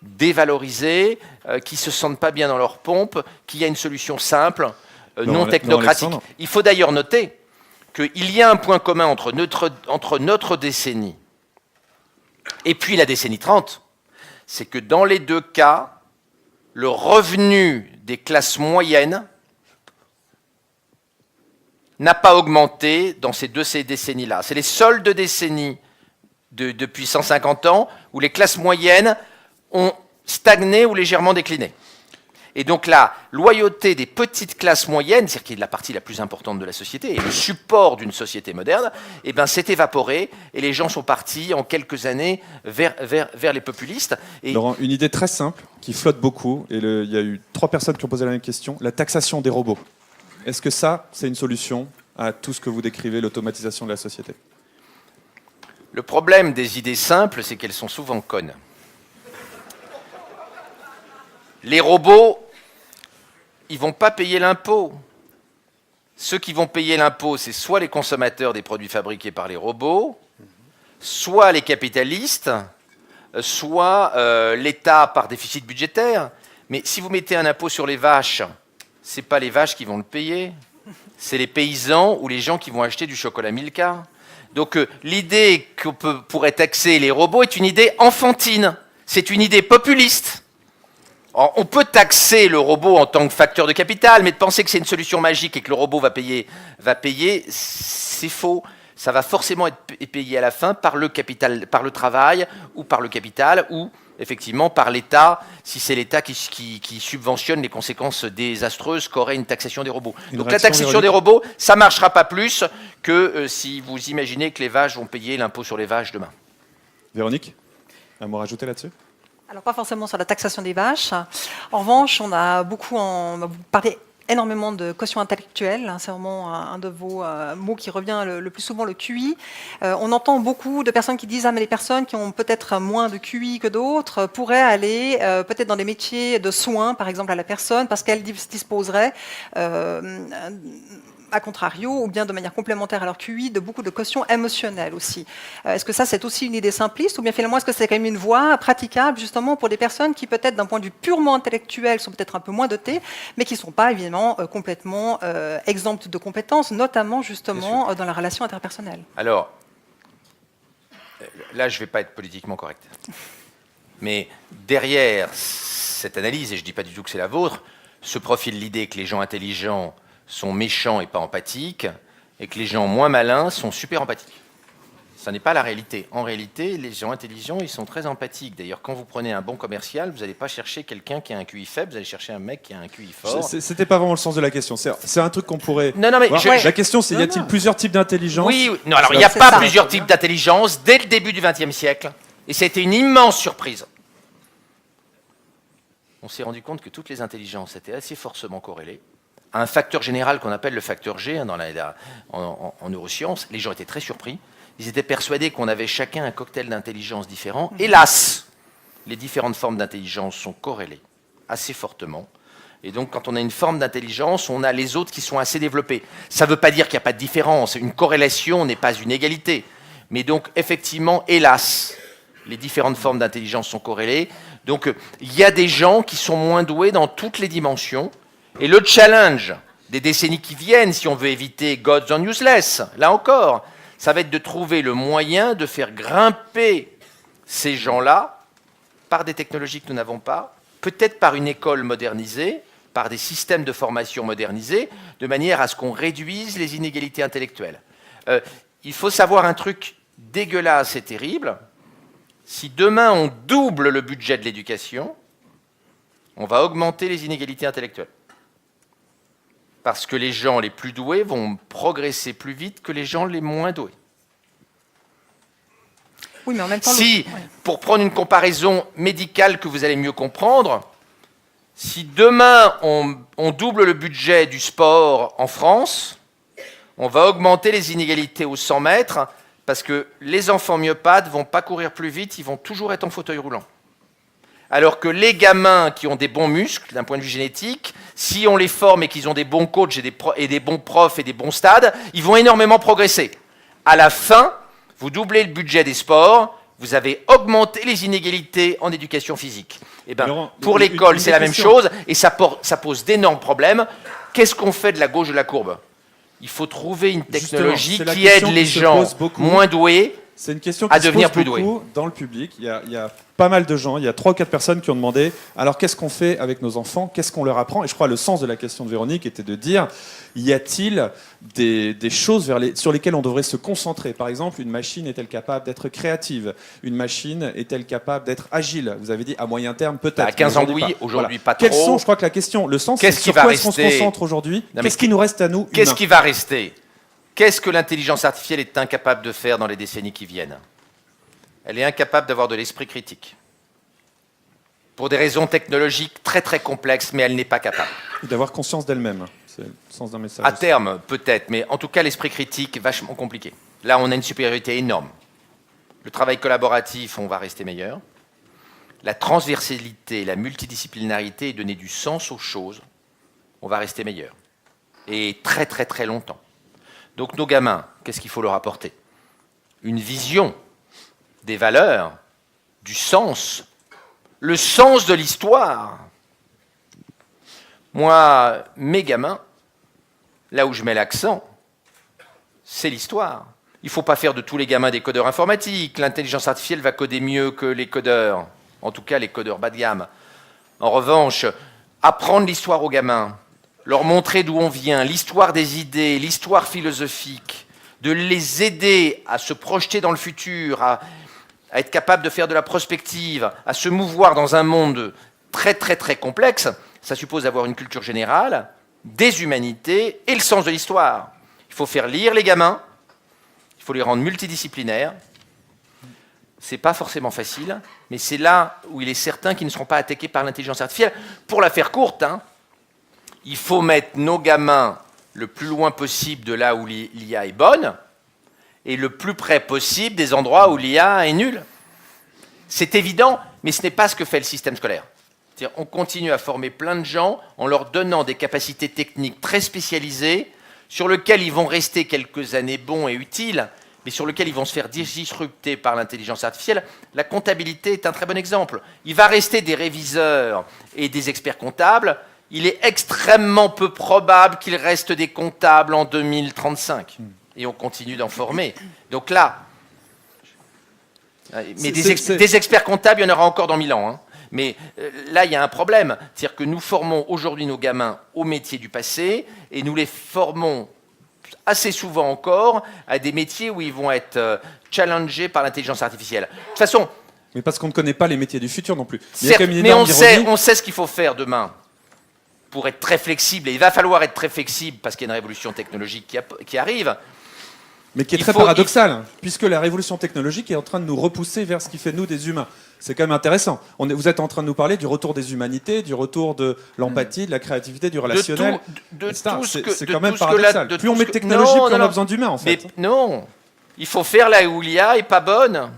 dévalorisées, qui ne se sentent pas bien dans leur pompe, qu'il y a une solution simple, non technocratique. Il faut d'ailleurs noter qu'il y a un point commun entre notre décennie et puis la décennie 30, c'est que dans les deux cas, le revenu des classes moyennes n'a pas augmenté dans ces décennies-là. C'est les seules deux décennies depuis 150 ans où les classes moyennes ont stagné ou légèrement décliné. Et donc la loyauté des petites classes moyennes, c'est-à-dire qui est la partie la plus importante de la société, et le support d'une société moderne, eh ben, s'est évaporé, et les gens sont partis en quelques années vers les populistes. Et Laurent, une idée très simple, qui flotte beaucoup, et il y a eu 3 personnes qui ont posé la même question, la taxation des robots. Est-ce que ça, c'est une solution à tout ce que vous décrivez, l'automatisation de la société? Le problème des idées simples, c'est qu'elles sont souvent connes. Les robots, ils ne vont pas payer l'impôt. Ceux qui vont payer l'impôt, c'est soit les consommateurs des produits fabriqués par les robots, soit les capitalistes, soit l'État par déficit budgétaire. Mais si vous mettez un impôt sur les vaches, ce n'est pas les vaches qui vont le payer, c'est les paysans ou les gens qui vont acheter du chocolat Milka. Donc l'idée qu'on pourrait taxer les robots est une idée enfantine, c'est une idée populiste. Alors, on peut taxer le robot en tant que facteur de capital, mais de penser que c'est une solution magique et que le robot va payer, c'est faux. Ça va forcément être payé à la fin par le capital, par le travail ou par le capital ou effectivement par l'État, si c'est l'État qui subventionne les conséquences désastreuses qu'aurait une taxation des robots. Donc la taxation des robots, ça ne marchera pas plus que si vous imaginez que les vaches vont payer l'impôt sur les vaches demain. Véronique, un mot à rajouter là-dessus? Alors, pas forcément sur la taxation des vaches. En revanche, on a parlé énormément de quotient intellectuel. C'est vraiment un de vos mots qui revient le plus souvent, le QI. On entend beaucoup de personnes qui disent « Ah, mais les personnes qui ont peut-être moins de QI que d'autres pourraient aller peut-être dans des métiers de soins, par exemple, à la personne, parce qu'elles disposeraient... à contrario, ou bien de manière complémentaire à leur QI, de beaucoup de quotient émotionnel aussi. Est-ce que ça, c'est aussi une idée simpliste, ou bien finalement, est-ce que c'est quand même une voie praticable, justement, pour des personnes qui, peut-être, d'un point de vue purement intellectuel, sont peut-être un peu moins dotées, mais qui ne sont pas, évidemment, complètement exemptes de compétences, notamment, justement, dans la relation interpersonnelle? Alors, là, je ne vais pas être politiquement correct. Mais derrière cette analyse, et je ne dis pas du tout que c'est la vôtre, se profile l'idée que les gens intelligents sont méchants et pas empathiques, et que les gens moins malins sont super empathiques. Ça n'est pas la réalité. En réalité, les gens intelligents, ils sont très empathiques. D'ailleurs, quand vous prenez un bon commercial, vous n'allez pas chercher quelqu'un qui a un QI faible, vous allez chercher un mec qui a un QI fort. C'était pas vraiment le sens de la question. C'est un truc qu'on pourrait... Non, mais la question, c'est y a-t-il plusieurs types d'intelligence? Oui, non, alors il n'y a pas plusieurs types d'intelligence dès le début du XXe siècle. Et c'était une immense surprise. On s'est rendu compte que toutes les intelligences étaient assez fortement corrélées à un facteur général qu'on appelle le facteur G en neurosciences. Les gens étaient très surpris. Ils étaient persuadés qu'on avait chacun un cocktail d'intelligence différent. Hélas, les différentes formes d'intelligence sont corrélées assez fortement. Et donc, quand on a une forme d'intelligence, on a les autres qui sont assez développés. Ça ne veut pas dire qu'il n'y a pas de différence. Une corrélation n'est pas une égalité. Mais donc, effectivement, hélas, les différentes formes d'intelligence sont corrélées. Donc, il y a des gens qui sont moins doués dans toutes les dimensions. Et le challenge des décennies qui viennent, si on veut éviter Gods on Useless, là encore, ça va être de trouver le moyen de faire grimper ces gens-là par des technologies que nous n'avons pas, peut-être par une école modernisée, par des systèmes de formation modernisés, de manière à ce qu'on réduise les inégalités intellectuelles. Il faut savoir un truc dégueulasse et terrible. Si demain on double le budget de l'éducation, on va augmenter les inégalités intellectuelles. Parce que les gens les plus doués vont progresser plus vite que les gens les moins doués. Oui, mais en même temps... Pour prendre une comparaison médicale que vous allez mieux comprendre, si demain on double le budget du sport en France, on va augmenter les inégalités aux 100 mètres parce que les enfants myopathes ne vont pas courir plus vite, ils vont toujours être en fauteuil roulant. Alors que les gamins qui ont des bons muscles, d'un point de vue génétique, si on les forme et qu'ils ont des bons coachs et des bons profs et des bons stades, ils vont énormément progresser. À la fin, vous doublez le budget des sports, vous avez augmenté les inégalités en éducation physique. Et ben, Laurent, pour l'école, c'est la même chose, et ça pose d'énormes problèmes. Qu'est-ce qu'on fait de la gauche de la courbe? Il faut trouver une technologie qui aide les gens moins doués C'est une question à qui se devenir pose plus beaucoup dans le public. Il y a pas mal de gens, il y a 3 ou 4 personnes qui ont demandé alors qu'est-ce qu'on fait avec nos enfants, qu'est-ce qu'on leur apprend? Et je crois le sens de la question de Véronique était de dire y a-t-il des choses sur lesquelles on devrait se concentrer? Par exemple, une machine est-elle capable d'être créative? Une machine est-elle capable d'être agile? Vous avez dit à moyen terme peut-être. À 15 ans oui, aujourd'hui pas trop. Quels sont, je crois que la question, le sens, c'est sur quoi est-ce qu'on se concentre aujourd'hui? Qu'est-ce qui nous reste à nous? Qu'est-ce qui va rester? Qu'est-ce que l'intelligence artificielle est incapable de faire dans les décennies qui viennent? Elle est incapable d'avoir de l'esprit critique. Pour des raisons technologiques très très complexes, mais elle n'est pas capable. D'avoir conscience d'elle-même. C'est le sens d'un message. À terme, peut-être, mais en tout cas, l'esprit critique, vachement compliqué. Là, on a une supériorité énorme. Le travail collaboratif, on va rester meilleur. La transversalité, la multidisciplinarité et donner du sens aux choses, on va rester meilleur. Et très très très longtemps. Donc nos gamins, qu'est-ce qu'il faut leur apporter? Une vision des valeurs du sens, le sens de l'histoire. Moi, mes gamins, là où je mets l'accent, c'est l'histoire. Il ne faut pas faire de tous les gamins des codeurs informatiques. L'intelligence artificielle va coder mieux que les codeurs, en tout cas les codeurs bas de gamme. En revanche, apprendre l'histoire aux gamins, leur montrer d'où on vient, l'histoire des idées, l'histoire philosophique, de les aider à se projeter dans le futur, à être capable de faire de la prospective, à se mouvoir dans un monde très très très complexe, ça suppose d'avoir une culture générale, des humanités et le sens de l'histoire. Il faut faire lire les gamins, il faut les rendre multidisciplinaires. C'est pas forcément facile, mais c'est là où il est certain qu'ils ne seront pas attaqués par l'intelligence artificielle. Pour la faire courte, il faut mettre nos gamins le plus loin possible de là où l'IA est bonne et le plus près possible des endroits où l'IA est nulle. C'est évident, mais ce n'est pas ce que fait le système scolaire. C'est-à-dire, on continue à former plein de gens en leur donnant des capacités techniques très spécialisées sur lesquelles ils vont rester quelques années bons et utiles, mais sur lesquels ils vont se faire disrupter par l'intelligence artificielle. La comptabilité est un très bon exemple. Il va rester des réviseurs et des experts comptables. Il est extrêmement peu probable qu'il reste des comptables en 2035. Et on continue d'en former. Donc là, mais des experts comptables, il y en aura encore dans 1000 ans. Mais là, il y a un problème. C'est-à-dire que nous formons aujourd'hui nos gamins au métier du passé et nous les formons assez souvent encore à des métiers où ils vont être challengés par l'intelligence artificielle. De toute façon... Mais parce qu'on ne connaît pas les métiers du futur non plus. Certes, mais on sait ce qu'il faut faire demain pour être très flexible. Et il va falloir être très flexible parce qu'il y a une révolution technologique qui arrive. Mais qui est très paradoxal, puisque la révolution technologique est en train de nous repousser vers ce qui fait nous des humains. C'est quand même intéressant. Vous êtes en train de nous parler du retour des humanités, du retour de l'empathie, de la créativité, du relationnel. C'est quand même paradoxal. Plus on met de technologie, plus on a besoin d'humains, en fait. Mais non, il faut faire là où l'IA n'est pas bonne.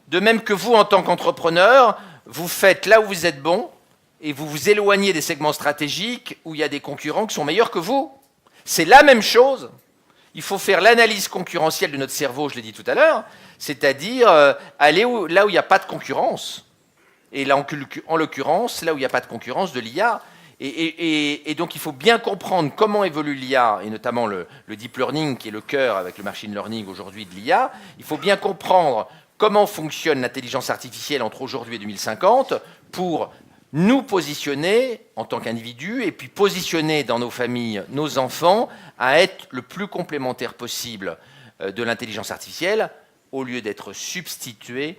De même que vous, en tant qu'entrepreneur, vous faites là où vous êtes bon et vous vous éloignez des segments stratégiques où il y a des concurrents qui sont meilleurs que vous. C'est la même chose. Il faut faire l'analyse concurrentielle de notre cerveau, je l'ai dit tout à l'heure, c'est-à-dire aller là où il n'y a pas de concurrence. Et là, en l'occurrence, là où il n'y a pas de concurrence de l'IA. Et donc, il faut bien comprendre comment évolue l'IA, et notamment le deep learning, qui est le cœur avec le machine learning aujourd'hui de l'IA. Il faut bien comprendre comment fonctionne l'intelligence artificielle entre aujourd'hui et 2050 pour nous positionner en tant qu'individus et puis positionner dans nos familles, nos enfants, à être le plus complémentaire possible de l'intelligence artificielle au lieu d'être substitués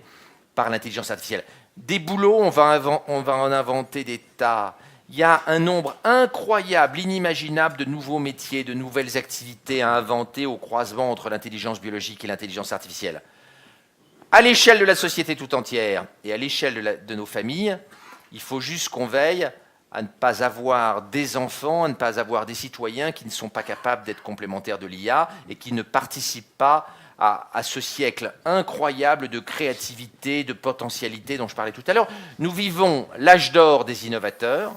par l'intelligence artificielle. Des boulots, on va en inventer des tas. Il y a un nombre incroyable, inimaginable de nouveaux métiers, de nouvelles activités à inventer au croisement entre l'intelligence biologique et l'intelligence artificielle. À l'échelle de la société tout entière et à l'échelle de nos familles, il faut juste qu'on veille à ne pas avoir des enfants, à ne pas avoir des citoyens qui ne sont pas capables d'être complémentaires de l'IA et qui ne participent pas à ce siècle incroyable de créativité, de potentialité dont je parlais tout à l'heure. Nous vivons l'âge d'or des innovateurs.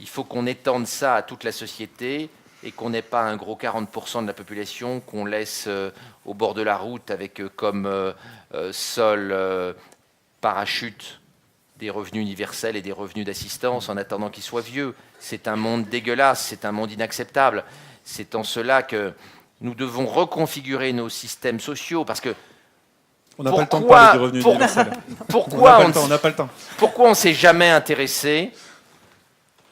Il faut qu'on étende ça à toute la société et qu'on n'ait pas un gros 40% de la population qu'on laisse au bord de la route avec comme seul parachute des revenus universels et des revenus d'assistance en attendant qu'ils soient vieux. C'est un monde dégueulasse, c'est un monde inacceptable. C'est en cela que nous devons reconfigurer nos systèmes sociaux parce que on n'a pas le temps de parler du revenu universel. Pourquoi on n'a pas le temps. Pourquoi on ne s'est jamais intéressé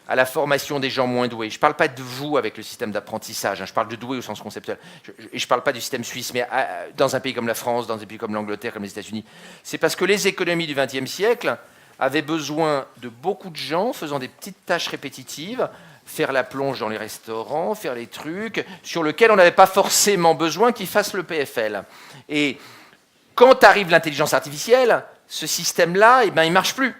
à la formation des gens moins doués? Je ne parle pas de vous avec le système d'apprentissage, je parle de doués au sens conceptuel. Et je ne parle pas du système suisse, mais dans un pays comme la France, dans un pays comme l'Angleterre, comme les États-Unis. C'est parce que les économies du XXe siècle avaient besoin de beaucoup de gens faisant des petites tâches répétitives, faire la plonge dans les restaurants, faire les trucs sur lesquels on n'avait pas forcément besoin qu'ils fassent le PFL. Et quand arrive l'intelligence artificielle, ce système-là, il ne marche plus.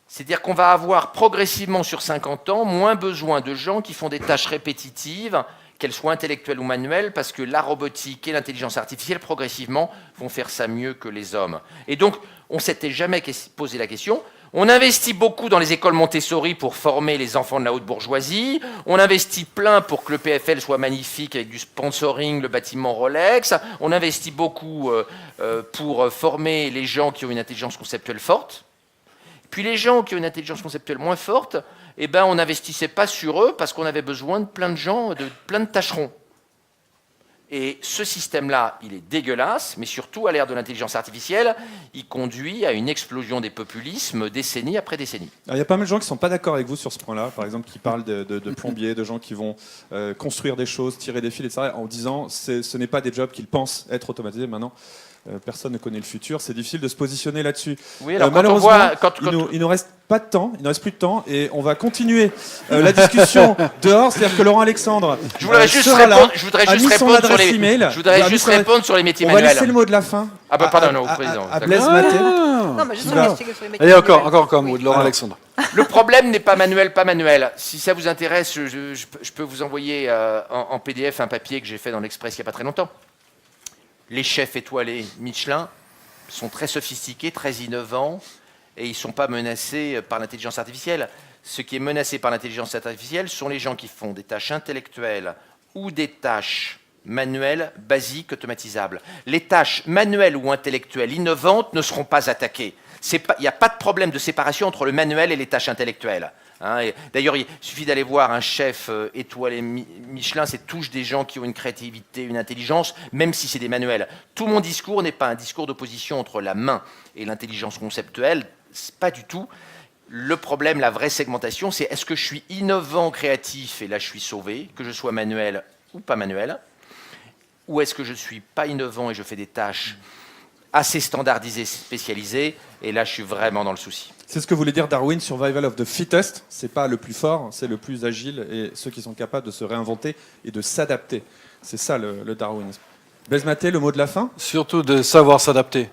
C'est-à-dire qu'on va avoir progressivement sur 50 ans moins besoin de gens qui font des tâches répétitives, qu'elles soient intellectuelles ou manuelles, parce que la robotique et l'intelligence artificielle, progressivement, vont faire ça mieux que les hommes. Et donc, on ne s'était jamais posé la question. On investit beaucoup dans les écoles Montessori pour former les enfants de la haute bourgeoisie. On investit plein pour que le PFL soit magnifique avec du sponsoring, le bâtiment Rolex. On investit beaucoup pour former les gens qui ont une intelligence conceptuelle forte. Puis les gens qui ont une intelligence conceptuelle moins forte, eh ben, on n'investissait pas sur eux parce qu'on avait besoin de plein de gens, de plein de tâcherons. Et ce système-là, il est dégueulasse, mais surtout, à l'ère de l'intelligence artificielle, il conduit à une explosion des populismes décennie après décennie. Alors, il y a pas mal de gens qui ne sont pas d'accord avec vous sur ce point-là, par exemple, qui parlent de plombiers, de gens qui vont construire des choses, tirer des fils, etc., en disant ce n'est pas des jobs qu'ils pensent être automatisés maintenant. Personne ne connaît le futur, c'est difficile de se positionner là-dessus. Oui, alors malheureusement, il nous reste pas de temps, il ne reste plus de temps, et on va continuer la discussion dehors. C'est-à-dire que Laurent Alexandre je voudrais juste répondre sur les métiers on manuels. va laisser le mot de la fin à Blaise Maté. Non, mais juste sur les métiers Allez, encore manuels. un mot de Laurent Alexandre. Le problème n'est pas manuel, pas manuel. Si ça vous intéresse, je peux vous envoyer en PDF un papier que j'ai fait dans l'Express il n'y a pas très longtemps. Les chefs étoilés Michelin sont très sophistiqués, très innovants, et ils ne sont pas menacés par l'intelligence artificielle. Ce qui est menacé par l'intelligence artificielle sont les gens qui font des tâches intellectuelles ou des tâches manuelles, basiques, automatisables. Les tâches manuelles ou intellectuelles innovantes ne seront pas attaquées. Il n'y a pas de problème de séparation entre le manuel et les tâches intellectuelles. D'ailleurs, il suffit d'aller voir un chef étoilé Michelin, c'est tous des gens qui ont une créativité, une intelligence, même si c'est des manuels. Tout mon discours n'est pas un discours d'opposition entre la main et l'intelligence conceptuelle, pas du tout. Le problème, la vraie segmentation, c'est est-ce que je suis innovant, créatif, et là je suis sauvé, que je sois manuel ou pas manuel, ou est-ce que je ne suis pas innovant et je fais des tâches assez standardisées, spécialisées, et là je suis vraiment dans le souci. C'est ce que voulait dire Darwin, survival of the fittest. C'est pas le plus fort, c'est le plus agile et ceux qui sont capables de se réinventer et de s'adapter. C'est ça le darwinisme. Blaise Maté, le mot de la fin ? Surtout de savoir s'adapter.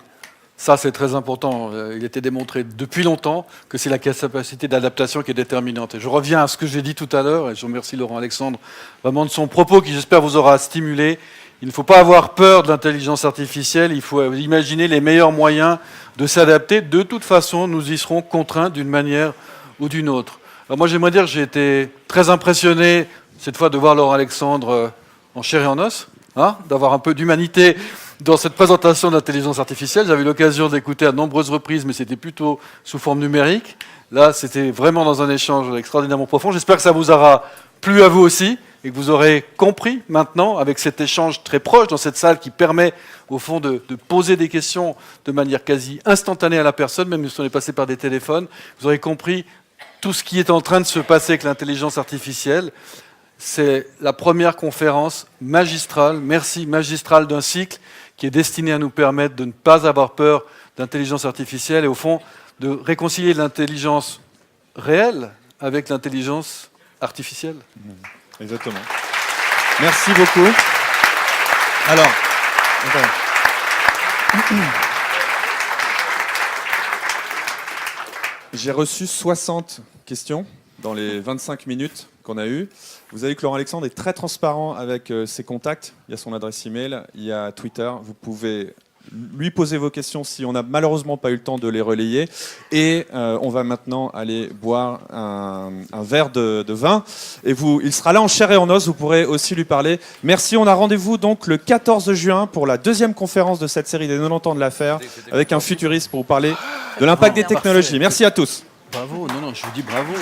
Ça, c'est très important. Il était démontré depuis longtemps que c'est la capacité d'adaptation qui est déterminante. Et je reviens à ce que j'ai dit tout à l'heure, et je remercie Laurent Alexandre vraiment de son propos qui, j'espère, vous aura stimulé. Il ne faut pas avoir peur de l'intelligence artificielle, il faut imaginer les meilleurs moyens de s'adapter. De toute façon, nous y serons contraints d'une manière ou d'une autre. Alors moi, j'aimerais dire que j'ai été très impressionné, cette fois, de voir Laurent Alexandre en chair et en os, d'avoir un peu d'humanité dans cette présentation d'intelligence artificielle. J'avais eu l'occasion d'écouter à de nombreuses reprises, mais c'était plutôt sous forme numérique. Là, c'était vraiment dans un échange extraordinairement profond. J'espère que ça vous aura plu à vous aussi, et que vous aurez compris maintenant, avec cet échange très proche dans cette salle qui permet au fond de poser des questions de manière quasi instantanée à la personne, même si on est passé par des téléphones, vous aurez compris tout ce qui est en train de se passer avec l'intelligence artificielle. C'est la première conférence magistrale, merci, magistrale d'un cycle qui est destiné à nous permettre de ne pas avoir peur d'intelligence artificielle et au fond de réconcilier l'intelligence réelle avec l'intelligence artificielle. Exactement. Merci beaucoup. Alors, j'ai reçu 60 questions dans les 25 minutes qu'on a eues. Vous avez vu que Laurent Alexandre est très transparent avec ses contacts. Il y a son adresse email, il y a Twitter. Vous pouvez lui poser vos questions si on n'a malheureusement pas eu le temps de les relayer. Et on va maintenant aller boire un verre de vin. Et il sera là en chair et en os, vous pourrez aussi lui parler. Merci, on a rendez-vous donc le 14 juin pour la deuxième conférence de cette série des 90 ans de l'affaire, avec un futuriste pour vous parler de l'impact des technologies. Merci à tous. Bravo, non, je vous dis bravo.